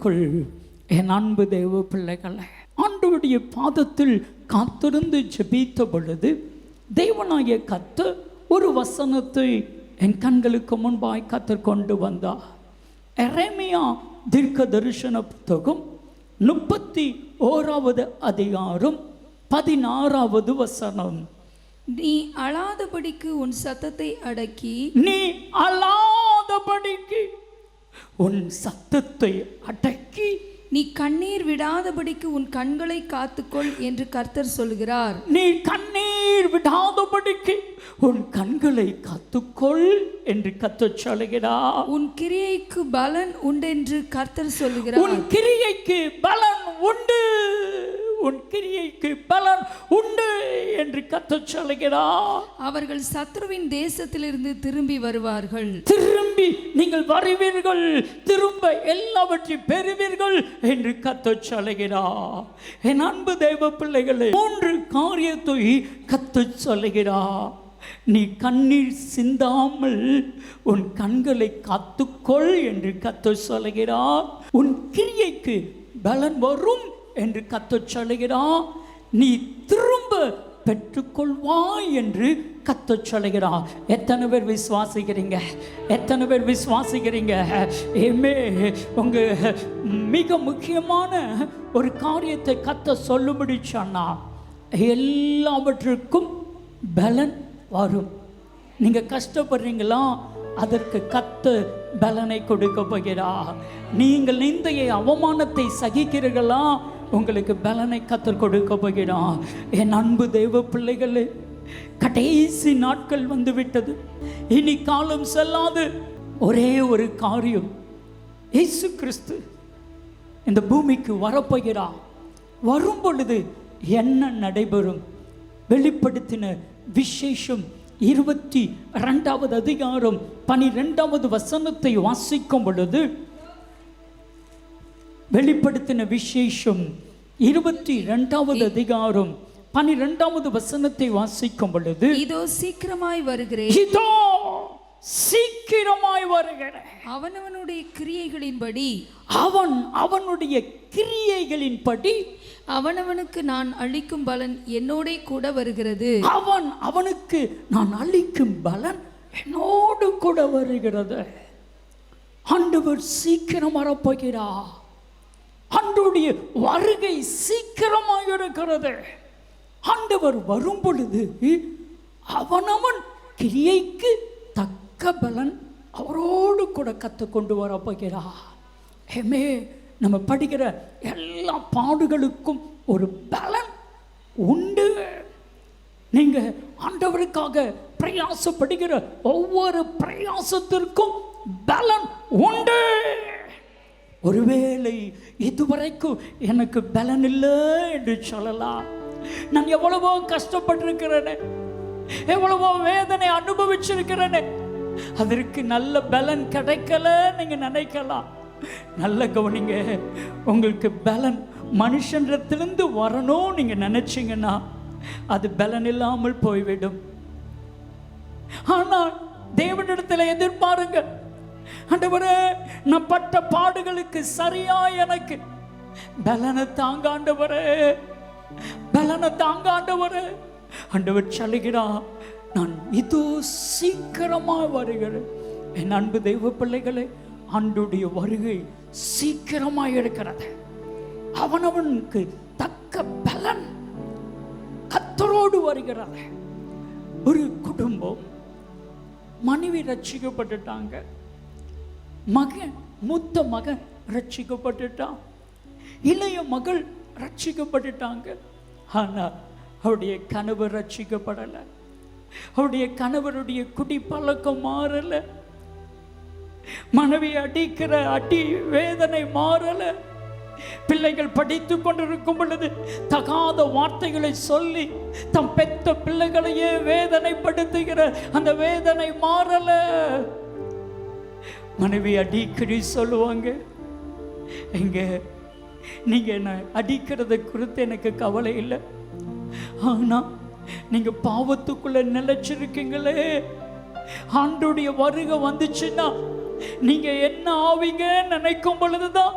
கிறிஸ்துவுக்குள் என் அன்பு தேவ பிள்ளைகளை, ஆண்டவருடைய பாதத்தில் காத்திருந்து ஜெபித்த பொழுது தேவனாகிய கர்த்தர் ஒரு வசனத்தை என் கண்களுக்கு முன்பாய் கர்த்தர் கொண்டு வந்தார். எரேமியா தீர்க்க தரிசன புத்தகம் 31வது அதிகாரம் 16வது வசனம். நீ அழாதபடிக்கு உன் சத்தத்தை அடக்கி, நீ அழாதபடிக்கு உன் சத்தத்தை அடக்கி, நீ கண்ணீர் விடாதபடிக்கு உன் கண்களை காத்துக்கொள் என்று கர்த்தர் சொல்கிறார். நீ கண்ணீர் விடாதபடிக்கு உன் கண்களை காத்துக்கொள் என்று கர்த்தர் சொல்கிறார். உன் கிரியைக்கு பலன் உண்டென்று கர்த்தர் சொல்கிறார். உன் கிரியைக்கு பலன் உண்டு, உன் கிரியைக்கு பலன் உண்டு என்று கர்த்தர் சொல்கிறார். அவர்கள் சத்ருவின் தேசத்திலிருந்து திரும்பி வருவார்கள். திரும்பி நீங்கள் வருவீர்கள், திரும்ப எல்லாவற்றையும் பெறுவீர்கள் என்று கர்த்தர் சொல்கிறார். என் அன்பு தேவ பிள்ளைகளே, 3 காரியத்தை கர்த்தர் சொல்கிறார். நீ கண்ணீர் சிந்தாமல் உன் கண்களை காத்துக்கொள் என்று கர்த்தர் சொல்கிறார். உன் கிரியைக்கு பலன் வரும் என்று கர்த்தர் சொல்கிறார். நீ திரும்ப பெற்றுக்கொள்வாய் என்று கர்த்தர் சொல்கிறார். எத்தனை பேர் விசுவாசிக்கிறீங்க? எத்தனை பேர் விசுவாசிக்கிறீங்க? ஏமே உங்க மிக முக்கியமான ஒரு காரியத்தை கர்த்தர் சொல்லும்படி சொன்னா, எல்லாவற்றுக்கும் பலன் வரும். நீங்க கஷ்டப்படுறீங்களா? அதற்கு கர்த்தர் பலனை கொடுக்க போகிறார். நீங்கள் நிந்தையை அவமானத்தை சகிக்கிறீர்களா? உங்களுக்கு பலனை கர்த்தர் கொடுக்க போகிறார். என் அன்பு தெய்வ பிள்ளைகளே, கடைசி நாட்கள் வந்து விட்டது. இனி காலம் செல்லாது. ஒரே ஒரு காரியம், இயேசு கிறிஸ்து இந்த பூமிக்கு வரப்போகிறார். வரும் பொழுது என்ன நடைபெறும்? வெளிப்படுத்தின விசேஷம் 22வது அதிகாரம் 12வது வசனத்தை வாசிக்கும் பொழுது, வெளிப்படுத்தின விசேஷம் 22வது அதிகாரம் 12வது வசனத்தை வாசிக்கும் பொழுது, இதோ சீக்கிரமாய் வருகிறேன், இதோ சீக்கிரமாய் வருகிறேன், அவனவனுடைய கிரியைகளின்படி, அவனுடைய கிரியைகளின்படி அவனவனுக்கு நான் அளிக்கும் பலன் என்னோட கூட வருகிறது. அவனுக்கு நான் அளிக்கும் பலன் என்னோடு கூட வருகிறது. ஆண்டவர் சீக்கிரம் வரப்போகிறார். ஆண்டவருடைய வருகை சீக்கிரமாக இருக்கிறது. ஆண்டவர் வரும் பொழுது அவனவன் கிரியைக்கு தக்க பலன் அவரோடு கூட கற்றுக்கொண்டு வரப்போகிறார். ஏமே, நம்ம படிக்கிற எல்லா பாடுகளுக்கும் ஒரு பலன் உண்டு. நீங்க ஆண்டவருக்காக பிரயாசப்படுகிற ஒவ்வொரு பிரயாசத்திற்கும் பலன் உண்டு. ஒருவேளை இதுவரைக்கும் எனக்கு பலன் இல்லை என்று சொல்லலாம். நான் எவ்வளவோ கஷ்டப்பட்டிருக்கிறேனே, எவ்வளவோ வேதனை அனுபவிச்சிருக்கிறேனே, அதற்கு நல்ல பலன் கிடைக்கல நீங்க நினைக்கலாம். நல்ல கவனிங்க, உங்களுக்கு பலன் மனுஷனிடத்திலிருந்து வரணும் நீங்க நினைச்சீங்கன்னா அது பலன் இல்லாமல் போய்விடும். ஆனால் தேவனிடத்தில் எதிர்பாருங்க, ஆண்டவரே நான் பட்ட பாடுகளுக்கு சரியா எனக்கு பலனை தாங்க ஆண்டவரே, பலனை தாங்க ஆண்டவரே. ஆண்டவர் சொல்லுகிறார், நான் இதோ சீக்கிரமா வருகிறேன். என் அன்பு தெய்வ பிள்ளைகளே, ஆண்டுடைய வருகை சீக்கிரமாக இருக்கிறது. அவனவனுக்கு தக்க பலன் கர்த்தரோடு வருகிறது. ஒரு குடும்பம், மனைவி ரட்சிக்கப்பட்டுட்டாங்க, மகன் மூத்த மகன் ரட்சிக்கப்பட்டுட்டான், இளைய மகள் ரட்சிக்கப்பட்டுட்டாங்க. ஆனால் அவருடைய கணவர் ரட்சிக்கப்படலை. அவருடைய கணவருடைய குடி பழக்கம் மாறல, மனைவி அடிக்கிற அடி வேதனை மாறல. பிள்ளைகள் படித்து கொண்டிருக்கும் பொழுது தகாத வார்த்தைகளை சொல்லி தம் பெத்த பிள்ளைகளையே வேதனைப்படுத்துகிற அந்த வேதனை மாறல. மனைவி அடிக்கடி சொல்லுவாங்க, எங்க நீங்க என்ன அடிக்கிறத குறித்து எனக்கு கவலை இல்லை, ஆனா நீங்க பாவத்துக்குள்ள நிலைச்சிருக்கீங்களே, ஆண்டுடைய வருகை வந்துச்சுன்னா நீங்க என்ன ஆவீங்கன்னு நினைக்கும் பொழுதுதான்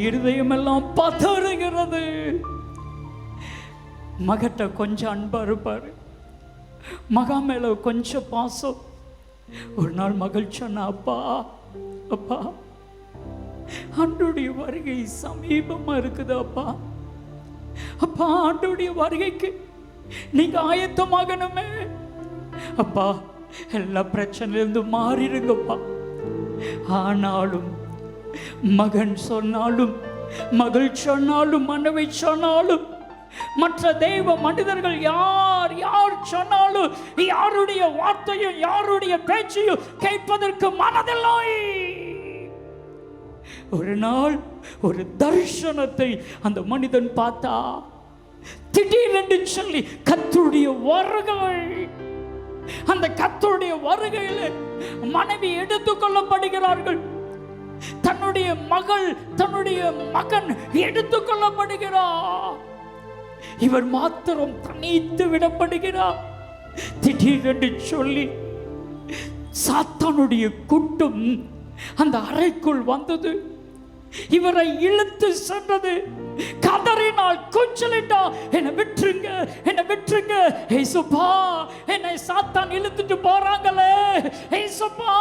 இருதயம் எல்லாம் பதறுகிறது. மகட்ட கொஞ்சம் அன்பா இருப்பாரு, மகா மேல கொஞ்சம் பாசம். ஒரு நாள் மகள் சொன்னா, அப்பா அப்பா ஆண்டவருடைய வருகை சமீபமா இருக்குது அப்பா, அப்பா ஆண்டவருடைய வருகைக்கு நீங்க ஆயத்தமாகணுமே அப்பா, எல்லா பிரச்சனையிலிருந்து மாறிடுங்கப்பா. ஆனாலும் மகன் சொன்னாலும், மகள் சொன்னாலும், மனைவி சொன்னாலும், மற்ற தெய்வ மனிதர்கள் யார் யார் சொன்னாலும், யாருடைய வார்த்தையும் யாருடைய பேச்சையும் கேட்பதற்கு மனதில்லை. ஒரு நாள் ஒரு தரிசனத்தை அந்த மனிதன் பார்த்தா, திடீரென்று சொல்லி கர்த்தருடைய வருகை, அந்த கர்த்தருடைய வருகையில் மனைவி எடுத்துக் கொள்ளப்படுகிறார்கள், தன்னுடைய மகள் தன்னுடைய மகன் எடுத்துக் கொள்ளப்படுகிறார், இவர் மாத்திரம் தனித்து விடப்படுகிறார். திடீரென்று சொல்லி சாத்தானுடைய கூட்டம் அந்த அறைக்குள் வந்தது, இவரை இழுத்து சென்றது. கதறினால், கூச்சலிட்டா, என்னை விட்டுருங்க, என்னை விட்டுருங்க ஏசுப்பா, என்னை சாத்தான் இழுத்துட்டு போறாங்களே ஏசுப்பா,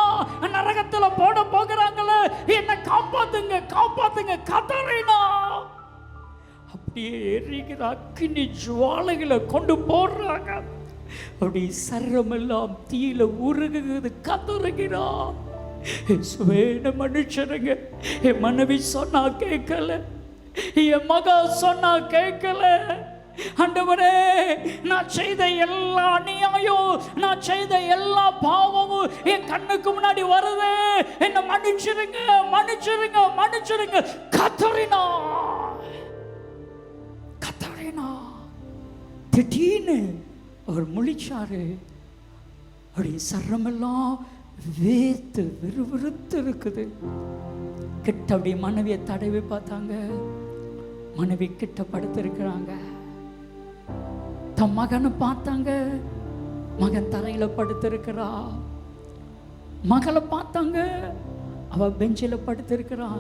நரகத்துல போட போகிறாங்களே, என்னை காப்பாத்துங்க காப்பாத்துங்க கதறினா. அப்படியே எரிகிற அக்கினி ஜுவாலைகளை கொண்டு போடுறாங்க, அப்படி சரமெல்லாம் தீயில உருகுது, கதறுகிறா. என்ன மன்னிச்சிருங்க, என் மனைவி சொன்னா கேட்கல, என் மகா சொன்னா கேட்கல, ஆண்டவரே நான் செய்த எல்லா அநியாயம், நான் செய்த எல்லா பாவமும் என் கண்ணுக்கு முன்னாடி வருது, என்ன மன்னிச்சிருங்க மன்னிச்சிருங்க மன்னிச்சிருங்க கதறினா கதறினா. திடீர்னு அவர் முழிச்சாரு, அப்படி சரமெல்லாம் வேத்து விறுவிறுத்து இருக்குது. கிட்ட அப்படி மனைவியை தடவி பார்த்தாங்க, மனைவி கிட்ட படுத்திருக்கிறாங்க. தன் மகனை பார்த்தாங்க, மகன் தரையில படுத்திருக்கிறா. மகளை பார்த்தாங்க, அவ பெஞ்சில் படுத்திருக்கிறா.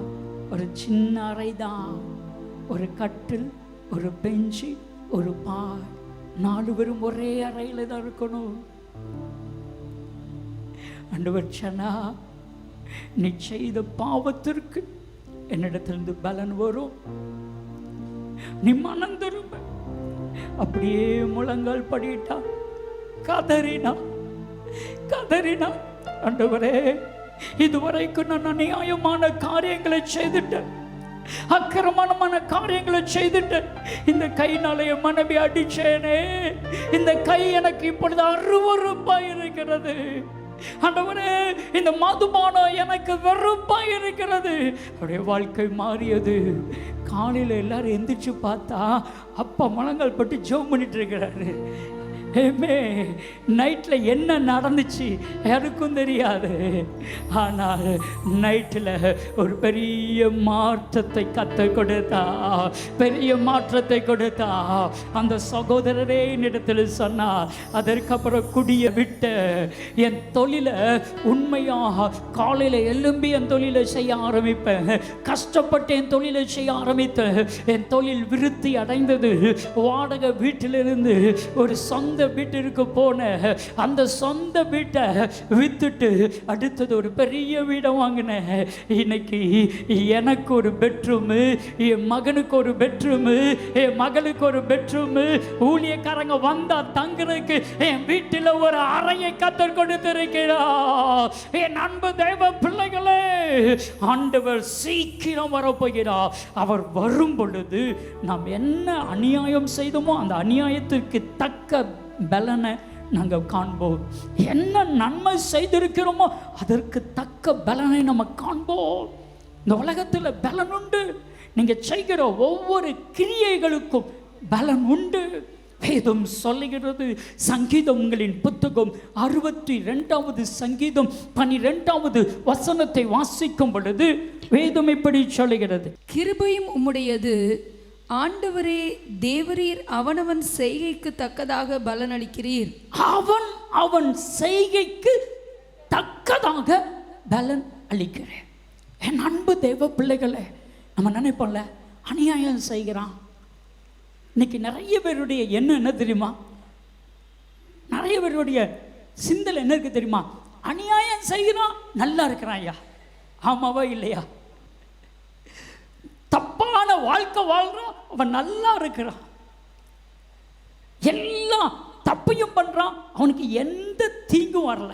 ஒரு சின்ன அறை தான், ஒரு கட்டில், ஒரு பெஞ்சு, ஒரு பாய், 4 பேரும் ஒரே அறையில தான் இருக்கணும். ஆண்டவர் சொன்னா, நீ செய்த பாவத்திற்கு என்னிடத்திலிருந்து பலன் வரும், நீ மனம் திரும்ப. அப்படியே முழங்கால் படிட்டா, கதறினா கதறினா, ஆண்டவரே இதுவரைக்கும் நான் அநியாயமான காரியங்களை செய்துட்டேன், அக்கிரமமான காரியங்களை செய்துட்டேன், இந்த கையினால என் மனைவி அடிச்சேனே, இந்த கை எனக்கு இப்பொழுது அருவருப்பா இருக்கிறது, ஆண்டவரே இந்த மதுபானம் எனக்கு வெறுப்பா இருக்கிறது. அவருடைய வாழ்க்கை மாறியது. காலையில் எல்லாரும் எந்திரிச்சு பார்த்தா அப்பா முழங்கால் பட்டு ஜெபம் பண்ணிட்டு இருக்கிறாரு. நைட்டில் என்ன நடந்துச்சு யாருக்கும் தெரியாது, ஆனால் நைட்டில் ஒரு பெரிய மாற்றத்தை கற்றுக் கொடுத்தா, பெரிய மாற்றத்தை கொடுத்தா. அந்த சகோதரரே என்னிடத்தில் சொன்னார், அதற்கப்புறம் குடியை விட்ட என் தொழிலை உண்மையாக காலையில் எழும்பி என் தொழிலை செய்ய ஆரம்பிப்பேன், கஷ்டப்பட்டு என் தொழிலை செய்ய ஆரம்பித்தேன், என் தொழில் விருத்தி அடைந்தது. வாடகை வீட்டிலிருந்து ஒரு சொந்த வீட்டிற்கு போன, அந்த சொந்த வீட்டை வித்துட்டு அடுத்தது ஒரு பெரிய வீடை வாங்கினேன். இன்னைக்கு எனக்கு ஒரு பெட்ரூம், என் மகனுக்கு ஒரு பெட்ரூம், என் மகளுக்கு ஒரு பெட்ரூம், ஊழியக்காரங்க வந்தா தங்குறதுக்கு என் வீட்டில் ஒரு அறையை கத்தர் கொடுத்திருக்கிறார். என் அன்பு தெய்வ பிள்ளைகளே, ஆண்டவர் சீக்கிரம் வரப்போகிறார். அவர் வரும் பொழுது நாம் என்ன அநியாயம் செய்தோமோ அந்த அநியாயத்திற்கு தக்க பலனை நாங்கள் காண்போம், என்ன நன்மை செய்திருக்கிறோமோ அதற்கு தக்க பலனை நம்ம காண்போம். இந்த உலகத்தில் பலன் உண்டு, நீங்கள் செய்கிற ஒவ்வொரு கிரியைகளுக்கும் பலன் உண்டு. வேதம் சொல்லுகிறது, சங்கீதங்களின் புத்தகம் 62வது சங்கீதம் 12வது வசனத்தை வாசிக்கும் பொழுது வேதம் இப்படி சொல்லுகிறது, கிருபையும் உம்முடையது, ஆண்டவரே தேவரீர் அவனவன் செய்கைக்கு தக்கதாக பலன் அளிக்கிறீர். அவன் அவன் செய்கைக்கு தக்கதாக பலன் அழிக்கிறேன். என் அன்பு தெய்வ பிள்ளைகளை, நம்ம நினைப்போம்ல, அநியாயம் செய்கிறான். இன்னைக்கு நிறைய பேருடைய எண்ணம் என்ன தெரியுமா? நிறைய பேருடைய சிந்தனை என்ன இருக்கு தெரியுமா? அநியாயம் செய்கிறான், நல்லா இருக்கிறான். ஐயா, ஆமாவா இல்லையா? தப்பான வாழ்க்கை வாழ்றான், அவன் நல்லா இருக்கிறான். எல்லாம் தப்பையும் பண்றான், அவனுக்கு எந்த தீங்கும் வரல.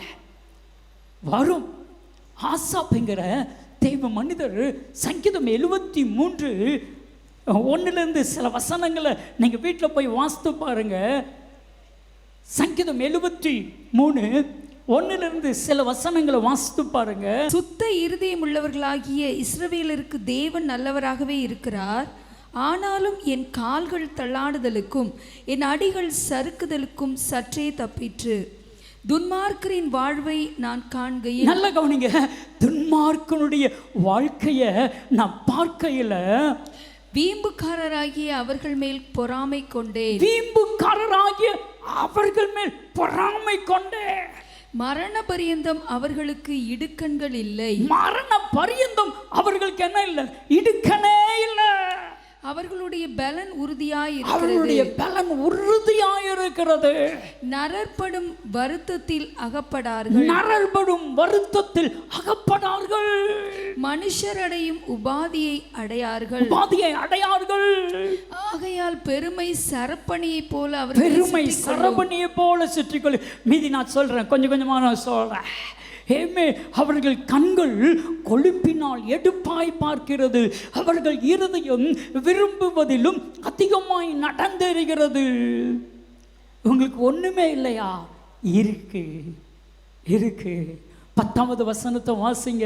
வரும். ஆசாப்ங்கிற தெய்வ மனிதர் சங்கீதம் 73:1 சில வசனங்களை நீங்க வீட்டில் போய் வாசித்து பாருங்க. சங்கீதம் 73:1 சில வசனங்களை வாசித்து பாருங்க. சுத்த இருதயம் உள்ளவர்களாகிய இஸ்ரவேலருக்கு தேவன் நல்லவராகவே இருக்கிறார். ஆனாலும் என் கால்கள் தள்ளாடுதலுக்கும் என் அடிகள் சறுக்குதலுக்கும் சற்றே தப்பிற்று. துன்மார்க்கரின் வாழ்வை நான் காண்கையில், நல்ல கவனிங்க, துன்மார்க்கனுடைய வாழ்க்கைய நான் பார்க்கையில வீம்புக்காரராகிய அவர்கள் மேல் பொறாமை கொண்டேன். வீம்புக்காரராகிய அவர்கள் மேல் பொறாமை கொண்டேன். மரண பரியந்தம் அவர்களுக்கு இடுக்கண்கள் இல்லை. மரண பரியந்தம் அவர்களுக்கு என்ன இல்லை? இடுக்கணே இல்லை. அவர்களுடைய பலன் உறுதியாயிருக்கிறது. அவர்களுடைய பலன் உறுதியாயிருக்கிறது. நரற்படும் வருத்தத்தில் அகப்படார்கள். நரற்படும் வருத்தத்தில் அகப்படார்கள். மனுஷர் அடையும் உபாதியை அடையார்கள். உபாதியை அடையார்கள். ஆகையால் பெருமை சரப்பணியை போல அவர்கள் பெருமை சரப்பணியை போல சுற்றிக்கொள்ளு. மீதி நான் சொல்றேன், கொஞ்சம் கொஞ்சமா நான் சொல்றேன். ஏமே, அவர்கள் கண்கள் கொழுப்பினால் எடுப்பாய் பார்க்கிறது. அவர்கள் இருதயம் விரும்புவதிலும் அதிகமாய் நடந்தேறுகிறது. உங்களுக்கு ஒண்ணுமே இல்லையா? இருக்கு இருக்கு. 10வது வசனத்தை வாசிங்க.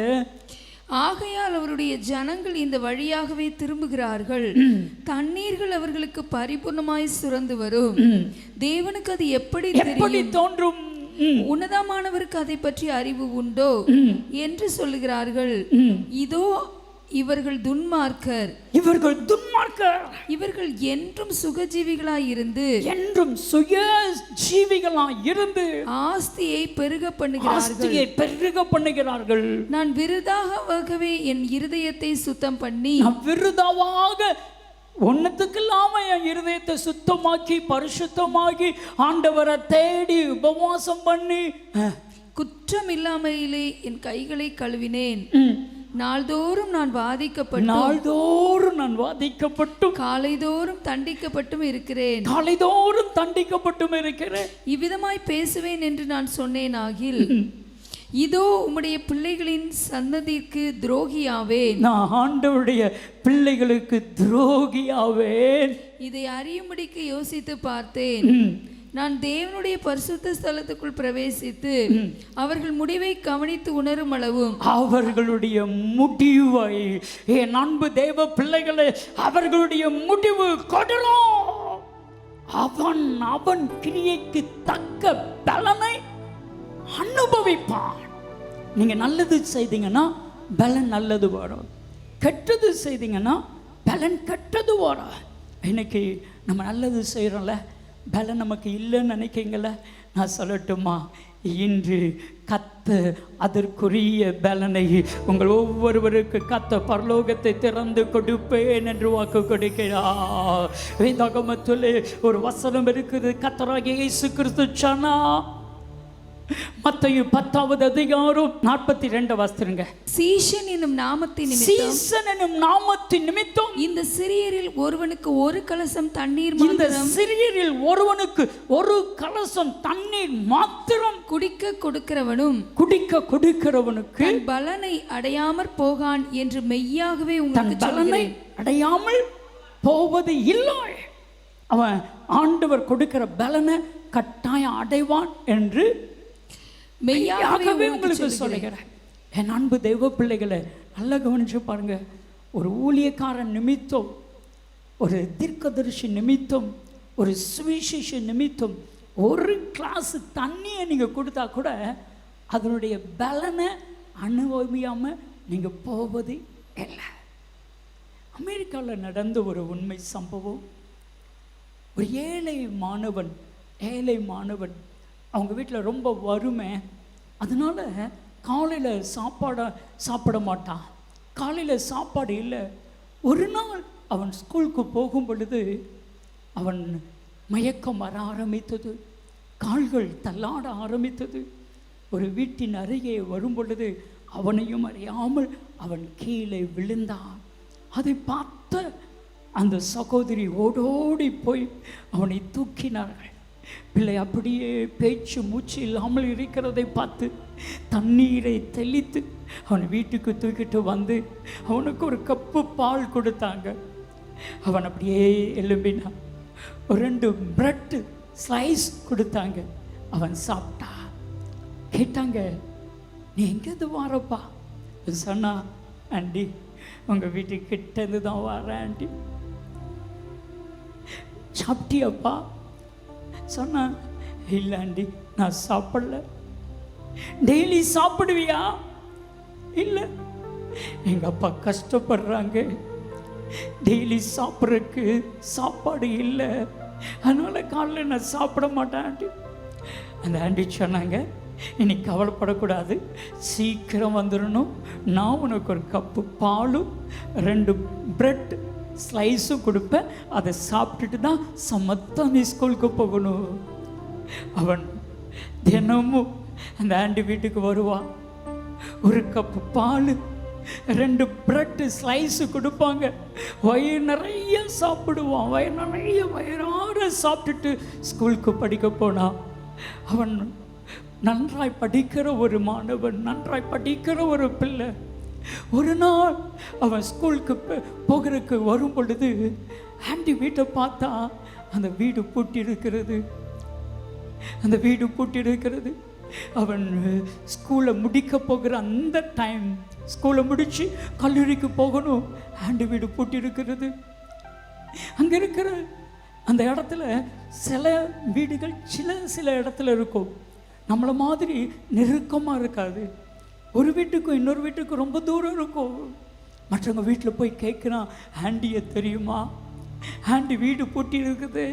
ஆகையால் அவருடைய ஜனங்கள் இந்த வழியாகவே திரும்புகிறார்கள். தண்ணீர்கள் அவர்களுக்கு பரிபூர்ணமாய் சுரந்து வரும். தேவனுக்கு அது எப்படி தோன்றும்? உன்னதமானவருக்கு அதை பற்றி அறிவு உண்டோ என்று சொல்லுகிறார்கள். இதோ இவர்கள் துன்மார்க்கர், இவர்கள் என்றும் சுகஜீவிகளாய் இருந்து ஆஸ்தியை பெருக பண்ணுகிறார்கள். நான் விருதாகவே என் இருதயத்தை சுத்தம் பண்ணி, விருதாவாக ஒன்னத்துக்கு இல்லாம என் இருதயத்தை சுத்தமாக்கி பரிசுத்தமாகி ஆண்டவரை தேடி உபவாசம் பண்ணி குற்றம் இல்லாமலே என் கைகளை கழுவினேன். நாள்தோறும் நான் வாதிக்கப்பட்டும் காலைதோறும் தண்டிக்கப்பட்டும் இருக்கிறேன். இவ்விதமாய் பேசுவேன் என்று நான் சொன்னேன் ஆகில், இதோ உம்முடைய பிள்ளைகளின் சந்ததிக்கு துரோகியாவேன். நான் ஆண்டவருடைய பிள்ளைகளுக்கு துரோகியாவேன். இதை அறியும்படிக்கு யோசித்து பார்த்தேன். நான் தேவனுடைய பரிசுத்த ஸ்தலத்துக்குள் பிரவேசித்து அவர்கள் முடிவை கவனித்து உணரும் அளவும், அவர்களுடைய முடிவை, என் அன்பு தேவ பிள்ளைகளே, அவர்களுடைய முடிவு கொடரும். அவன் கிரியைக்கு தக்க பலனை அனுபவிப்பான். நீங்க நல்லது செய்தீங்கன்னா பலன் நல்லது வரும். கெட்டது செய்தீங்கன்னா பலன் கெட்டது வரும். இன்னைக்கு நம்ம நல்லது செய்கிறோம்ல, பலன் நமக்கு இல்லைன்னு நினைக்கிங்கள? நான் சொல்லட்டுமா? இன்று கத்த அதற்குரிய பலனை உங்கள் ஒவ்வொருவருக்கு கத்த பரலோகத்தை திறந்து கொடுப்பேன் என்று வாக்கு கொடுக்கிறார். வேதாகமத்திலே ஒரு வசனம் இருக்குது. கர்த்தராகிய இயேசு கிறிஸ்து சொன்னா, மத்தேயு 10வது அதிகாரம் 42 வாசிங்க. சீஷன் என்னும் நாமத்தின் நிமித்தம் இந்த சிறியரில் ஒருவனுக்கு ஒரு கலசம் தண்ணீர் மாத்திரம் குடிக்க கொடுக்கிறவனுக்கு பலனை அடையாமற் போகான் என்று மெய்யாகவே உங்களுக்கு சொல்கிறேன். அடையாமல் போவது இல்லை. அவன் ஆண்டவர் கொடுக்கிற பலனை கட்டாயம் அடைவான் என்று மெய்யாகவே உங்களுக்கு சொல்லுகிறேன். என் அன்பு தெய்வ பிள்ளைகளை நல்லா கவனிச்சு பாருங்க. ஒரு ஊழியக்காரன் நிமித்தம், ஒரு தீர்க்கதரிசி நிமித்தம், ஒரு சுவிசேஷ நிமித்தம் ஒரு கிளாஸ் தண்ணியை நீங்கள் கொடுத்தா கூட அதனுடைய பலனை அனுபவியாம நீங்கள் போவது இல்லை. அமெரிக்காவில் நடந்த ஒரு உண்மை சம்பவம். ஒரு ஏழை மாணவன் அவங்க வீட்டில் ரொம்ப வறுமை, அதனால காலையில் சாப்பிட மாட்டான். காலையில் சாப்பாடு இல்லை. ஒரு நாள் அவன் ஸ்கூலுக்கு போகும் பொழுது அவன் மயக்கம் வர ஆரம்பித்தது, கால்கள் தள்ளாட ஆரம்பித்தது. ஒரு வீட்டின் அருகே வரும் பொழுது அவனையும் அறியாமல் அவன் கீழே விழுந்தான். அதை பார்த்த அந்த சகோதரி ஓடோடி போய் அவனை தூக்கினார்கள். பிள்ளை அப்படியே பேச்சு மூச்சு இல்லாமல் இருக்கிறதை பார்த்து தண்ணீரை தெளித்து அவன் வீட்டுக்கு தூக்கிட்டு வந்து அவனுக்கு ஒரு கப்பு பால் கொடுத்தாங்க. அவன் அப்படியே எழும்பினான். 2 பிரெட் ஸ்லைஸ் கொடுத்தாங்க. அவன் சாப்பிட்டா. கேட்டாங்க, நீ எங்கேருந்து வாரப்பா? சொன்னா, ஆண்டி உங்கள் வீட்டுக்கு கிட்டேருந்து தான் வரேன் ஆண்டி. சாப்பிட்டியப்பா? சொன்னா, இல்லை ஆண்டி நான் சாப்பிடல. டெய்லி சாப்பிடுவியா? இல்லை, எங்கள் அப்பா கஷ்டப்படுறாங்க, டெய்லி சாப்பிட்றதுக்கு சாப்பாடு இல்லை, அதனால் காலையில் நான் சாப்பிட மாட்டேன் ஆண்டி. அந்த ஆண்டி சொன்னாங்க, இன்னைக்கு கவலைப்படக்கூடாது, சீக்கிரம் வந்துடணும். நான் உனக்கு ஒரு கப்பு பாலும் 2 பிரெட் ஸ்லைஸும் கொடுப்பேன். அதை சாப்பிட்டுட்டு தான் சமத்தான் நீ ஸ்கூலுக்கு போகணும். அவன் தினமும் அந்த ஆண்டி வீட்டுக்கு வருவான். ஒரு கப்பு பால் 2 பிரெட் ஸ்லைஸு கொடுப்பாங்க. வயிறு நிறைய சாப்பிடுவான். வயிறார சாப்பிட்டுட்டு ஸ்கூலுக்கு படிக்க போனான். அவன் நன்றாய் படிக்கிற ஒரு மாணவன், நன்றாய் படிக்கிற ஒரு பிள்ளை. ஒரு நாள் அவன் ஸ்கூலுக்கு போகிறதுக்கு வரும் பொழுது ஆண்டி வீட்டை பார்த்தா அந்த வீடு பூட்டி இருக்கிறது. அந்த வீடு பூட்டி இருக்கிறது. அவன் ஸ்கூலை முடிக்க போகிற அந்த டைம், ஸ்கூலை முடித்து கல்லூரிக்கு போகணும். ஆண்டி வீடு பூட்டி இருக்கிறது. அங்கே இருக்கிற அந்த இடத்துல சில வீடுகள் சில இடத்துல இருக்கும், நம்மளை மாதிரி நெருக்கமாக இருக்காது. ஒரு வீட்டுக்கும் இன்னொரு வீட்டுக்கும் ரொம்ப தூரம் இருக்கும். மற்றவங்க வீட்டில் போய் கேட்குறான், ஆண்டியை தெரியுமா? ஆண்டி வீடு பூட்டி இருக்குது.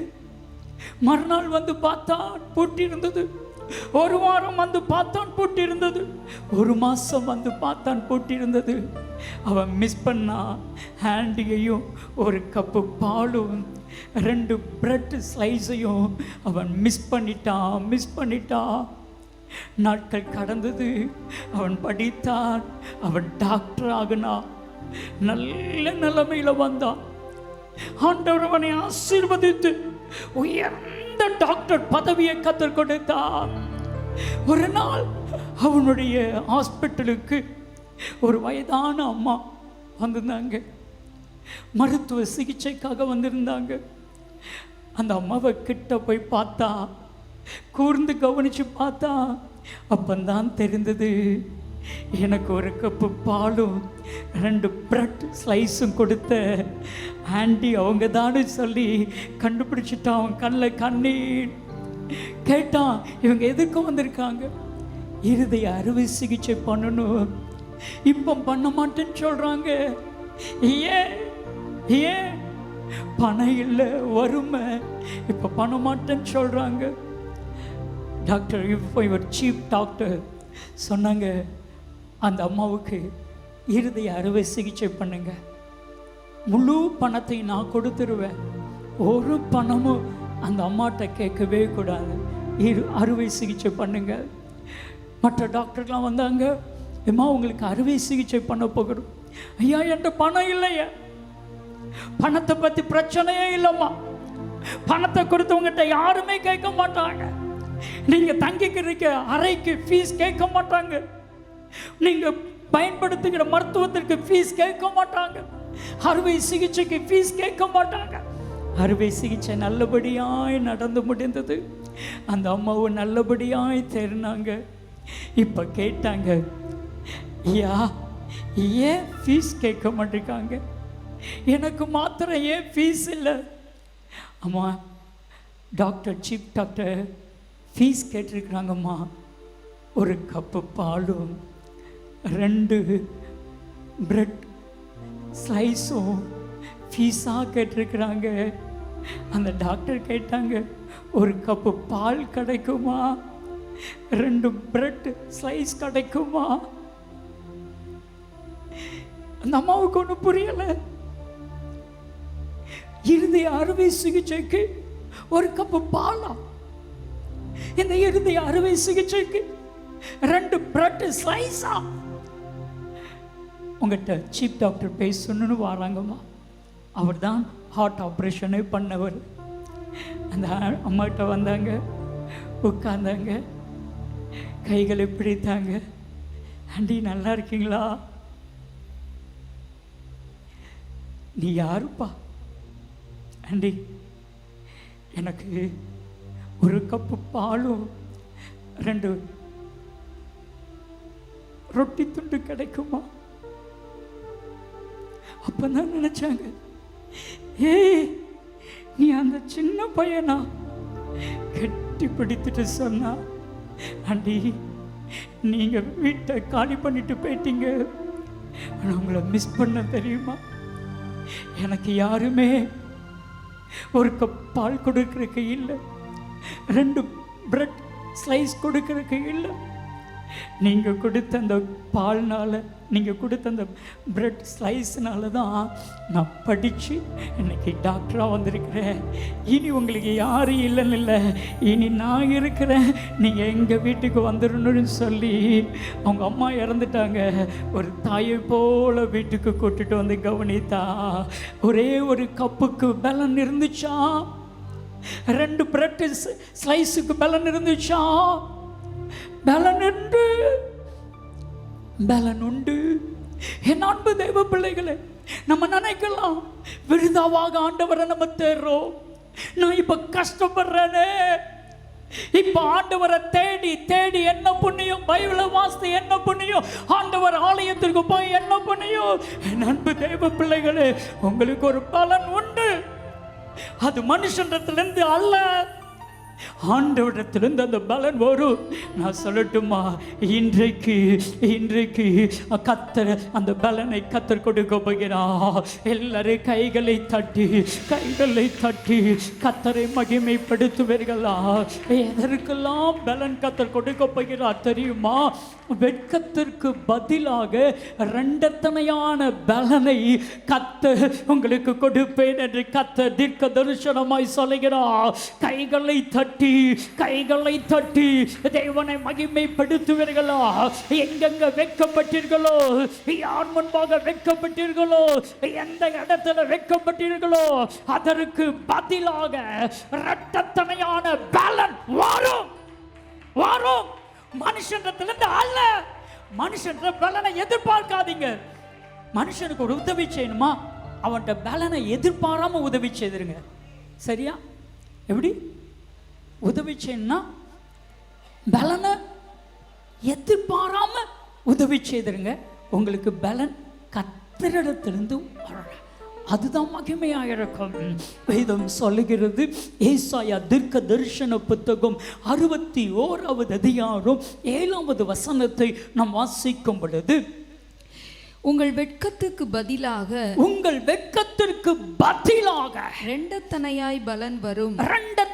மறுநாள் வந்து பார்த்தான் பூட்டி இருந்தது. 1 வாரம் வந்து பார்த்தான் பூட்டி இருந்தது. 1 மாதம் வந்து பார்த்தான் பூட்டி இருந்தது. அவன் மிஸ் பண்ணான். ஆண்டியையும் ஒரு கப்பு பாலும் 2 பிரெட் ஸ்லைஸையும் அவன் மிஸ் பண்ணிட்டான். நாட்கள் கடந்தது. அவன் படித்தான். அவன் டாக்டர் ஆகினான். நல்ல நிலைமையில் வந்தான். ஆண்டவர் அவனை ஆசீர்வதித்து உயர்ந்த டாக்டர் பதவியை கற்றுக் கொடுத்தார். ஒரு நாள் அவனுடைய ஹாஸ்பிட்டலுக்கு ஒரு வயதான அம்மா வந்திருந்தாங்க. மருத்துவ சிகிச்சைக்காக வந்திருந்தாங்க. அந்த அம்மாவை கிட்ட போய் பார்த்தா, கூர்ந்து கவனித்து பார்த்தா, அப்பந்தான் தெரிந்தது, எனக்கு ஒரு கப்பு பாலும் 2 பிரெட் ஸ்லைஸும் கொடுத்த ஆண்டி அவங்க தானே சொல்லி கண்டுபிடிச்சிட்டான். அவன் கண்ணில் கண்ணீர். கேட்டான், இவங்க எதுக்கு வந்திருக்காங்க? இருதய அறுவை சிகிச்சை பண்ணணும், இப்போ பண்ண மாட்டேன்னு சொல்கிறாங்க. ஏன்? பணம் இல்லை, வறுமை, இப்போ பண்ண மாட்டேன்னு சொல்கிறாங்க. டாக்டர், இப்போ இவர் சீஃப் டாக்டர் சொன்னாங்க, அந்த அம்மாவுக்கு இருதய அறுவை சிகிச்சை பண்ணுங்க, முழு பணத்தை நான் கொடுத்துருவேன், ஒரு பணமும் அந்த அம்மாட்ட கேட்கவே கூடாது, அறுவை சிகிச்சை பண்ணுங்க. மற்ற டாக்டர்லாம் வந்தாங்க, அம்மா உங்களுக்கு அறுவை சிகிச்சை பண்ண போகிறோம். ஐயா, என்கிட்ட பணம் இல்லையா? பணத்தை பற்றி பிரச்சனையே இல்லைம்மா, பணத்தை கொடுத்தவங்ககிட்ட யாருமே கேட்க மாட்டாங்க. நீங்கள் தங்கிக்கிறீங்க அறைக்கு ஃபீஸ் கேட்க மாட்டாங்க, நீங்கள் பயன்படுத்துகிற மருத்துவத்திற்கு ஃபீஸ் கேட்க மாட்டாங்க, அறுவை சிகிச்சைக்கு ஃபீஸ் கேட்க மாட்டாங்க. அறுவை சிகிச்சை நல்லபடியாய் நடந்து முடிந்தது. அந்த அம்மாவும் நல்லபடியாய் தேறினாங்க. இப்போ கேட்டாங்க, ஐயா ஏன் ஃபீஸ் கேட்க மாட்டேங்காங்க? எனக்கு மாத்திரம் ஏன் ஃபீஸ் இல்லை? அம்மா, டாக்டர் சீஃப் டாக்டர் ஃபீஸ் கேட்டிருக்கிறாங்கம்மா, ஒரு கப்பு பாலும் 2 பிரெட் ஸ்லைஸும் ஃபீஸாக கேட்டிருக்கிறாங்க. அந்த டாக்டர் கேட்டாங்க, ஒரு கப்பு பால் கிடைக்குமா? 2 பிரெட் ஸ்லைஸ் கிடைக்குமா? அந்த அம்மாவுக்கு ஒன்றும் புரியலை. இருதய அறுவை சிகிச்சைக்கு 1 கப்பு பாலா? இந்த இருதய அறுவை சிகிச்சைக்கு 2 பிரெட் ஸ்லைஸா? உங்கள்கிட்ட சீஃப் டாக்டர் பேசணும்னு வராங்கம்மா. அவர் தான் ஹார்ட் ஆப்ரேஷனே பண்ணவர். அந்த அம்மாகிட்ட வந்தாங்க, உட்கார்ந்தாங்க, கைகளை பிடித்தாங்க. ஆண்டி நல்லா இருக்கீங்களா? நீ யாருப்பா? ஆண்டி, எனக்கு 1 கப்பு பாலும் 2 ரொட்டி துண்டு கிடைக்குமா? அப்பதான் நினைச்சாங்க, ஏய் நீ அந்த சின்ன பையனா? கட்டி பிடித்துட்டு சொன்னா, ஆண்டி நீங்க வீட்டை காலி பண்ணிட்டு போயிட்டீங்க, ஆனால் உங்களை மிஸ் பண்ண தெரியுமா? எனக்கு யாருமே 1 கப் பால் கொடுக்கறதுக்கு இல்லை, 2 பிரெட் ஸ்லைஸ் கொடுக்கறதுக்கு இல்லை. நீங்கள் கொடுத்த அந்த பால்னால, நீங்கள் கொடுத்த அந்த பிரெட் ஸ்லைஸ்னால தான் நான் படித்து இன்னைக்கு டாக்டராக வந்திருக்கிறேன். இனி உங்களுக்கு யாரும் இல்லைன்னு இல்லை, இனி நான் இருக்கிறேன், நீங்கள் எங்கள் வீட்டுக்கு வந்துடணும்னு சொல்லி அவங்க அம்மா இறந்துட்டாங்க. ஒரு தாயை போல் வீட்டுக்கு கூட்டிட்டு வந்து கவனித்தா. ஒரே 1 கப்புக்கு பலன் இருந்துச்சா? 2 பிரெட் ஸ்லைஸுக்கு பலன் இருந்துச்சா? பலன் உண்டு. என் அன்பு தெய்வ பிள்ளைகளே, நம்ம நினைக்கலாம் விருதாவாக ஆண்டவரை நம்ம தேடுறோம். நான் இப்ப கஷ்டப்படுறேனே, இப்ப ஆண்டவரை தேடி தேடி என்ன புண்ணியம், பைபிளை வாசித்து என்ன புண்ணியம், ஆண்டவர் ஆலயத்திற்கு போய் என்ன புண்ணியம். என் அன்பு தெய்வ பிள்ளைகளே, உங்களுக்கு ஒரு பலன் உண்டு. அது மனுஷனிடத்திலிருந்து அல்ல, ஆண்டவரிடத்திலிருந்து அந்த பலன் வரும். நான் சொல்லட்டுமா, இன்றைக்கு கத்தர் அந்த பலனை கத்தர் கொடுக்க போகிறார். எல்லாரும் கைகளை தட்டி கத்தரை மகிமைப்படுத்துவீர்களா? எதற்கெல்லாம் பலன் கத்தர் கொடுக்க போகிறார் தெரியுமா? வெட்கத்திற்கு பதிலாக 2 பலனை கத்தர் உங்களுக்கு கொடுப்பேன் என்று கத்தர் தீர்க்க தரிசனமாய் சொல்லுகிறார். கைகளை தட்டி தேவனை மகிமைப்படுத்துவீர்களா? எங்கெங்க வெட்கப்பட்டீர்களோ, யார் முன்பாக வெட்கப்பட்டீர்களோ, எந்த இடத்துல வெட்கப்பட்டீர்களோ, அதற்கு பதிலாக 2 பலன் வரும். மனுஷனிடத்திலிருந்து அல்ல. மனுஷன் பலனை எதிர்பார்க்காதீங்க. மனுஷனுக்கு ஒரு உதவி செய்யணுமா, அவன்கிட்ட பலனை எதிர்பாராம உதவி செய்திருங்க. சரியா? எப்படி உதவி செய்யணும்னா, பலனை எதிர்பாராம உதவி செய்திருங்க. உங்களுக்கு பலன் கர்த்தரிடத்திலிருந்து வரணும். அதுதான் மகிமையாக இருக்கும். வேதம் சொல்லுகிறது, ஏசாயா தீர்க்க தரிசன புத்தகம் 61வது அதிகாரம் 7வது வசனத்தை நாம் வாசிக்கும் பொழுது, உங்கள் வெட்கத்துக்கு பதிலாக 2 பலன் வரும். 2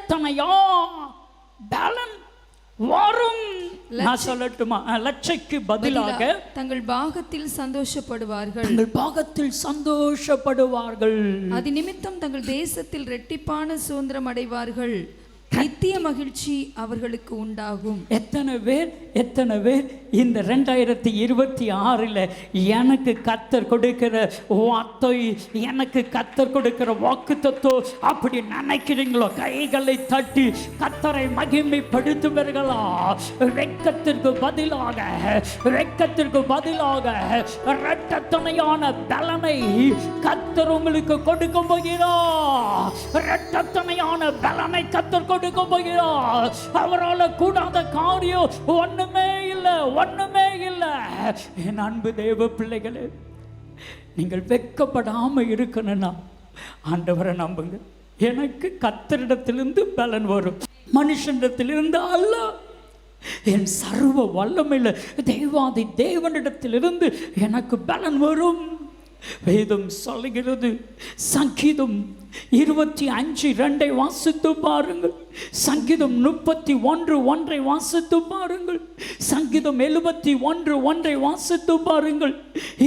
பலன் வரும். நான் சொல்லட்டுமா? லட்சைக்கு பதிலாக தங்கள் பாகத்தில் சந்தோஷப்படுவார்கள். அது நிமித்தம் தங்கள் தேசத்தில் இரட்டிப்பான சுதந்திரம் அடைவார்கள். நித்திய மகிழ்ச்சி அவர்களுக்கு உண்டாகும். எத்தனை பேர் இந்த 2026 எனக்கு கத்தர் கொடுக்கிற வார்த்தை, எனக்கு கத்தர் கொடுக்கிற வாக்குத்தத்தம் அப்படி நினைக்கிறீங்களோ? கைகளை தட்டி கத்தரை மகிமைப்படுத்துவீர்களா? வெட்கத்திற்கு பதிலாக 2 பலனை கத்தர் உங்களுக்கு கொடுக்க போகிறார். 2 பலனை கத்தர் கொடுக்க போகிறார். அவரால் கூடாத காரியம் ஒண்ணுமே இல்லை. என் அன்பு தேவ பிள்ளைகளே, நீங்கள் வெட்கப்படாம இருக்கணும்னா ஆண்டவரை நம்புங்க. எனக்கு கர்த்தரிடத்திலிருந்து பலன் வரும், மனுஷனிடத்திலிருந்து அல்ல. என் சர்வ வல்லமையில தேவாதி தேவனிடத்திலிருந்து எனக்கு பலன் வரும். வேதம் சொல்லுகிறது, சங்கீதம் 25:2 வாசித்து பாருங்கள். சங்கீதம் 31:1 வாசித்து பாருங்கள். சங்கீதம் 71:1 வாசித்து பாருங்கள்.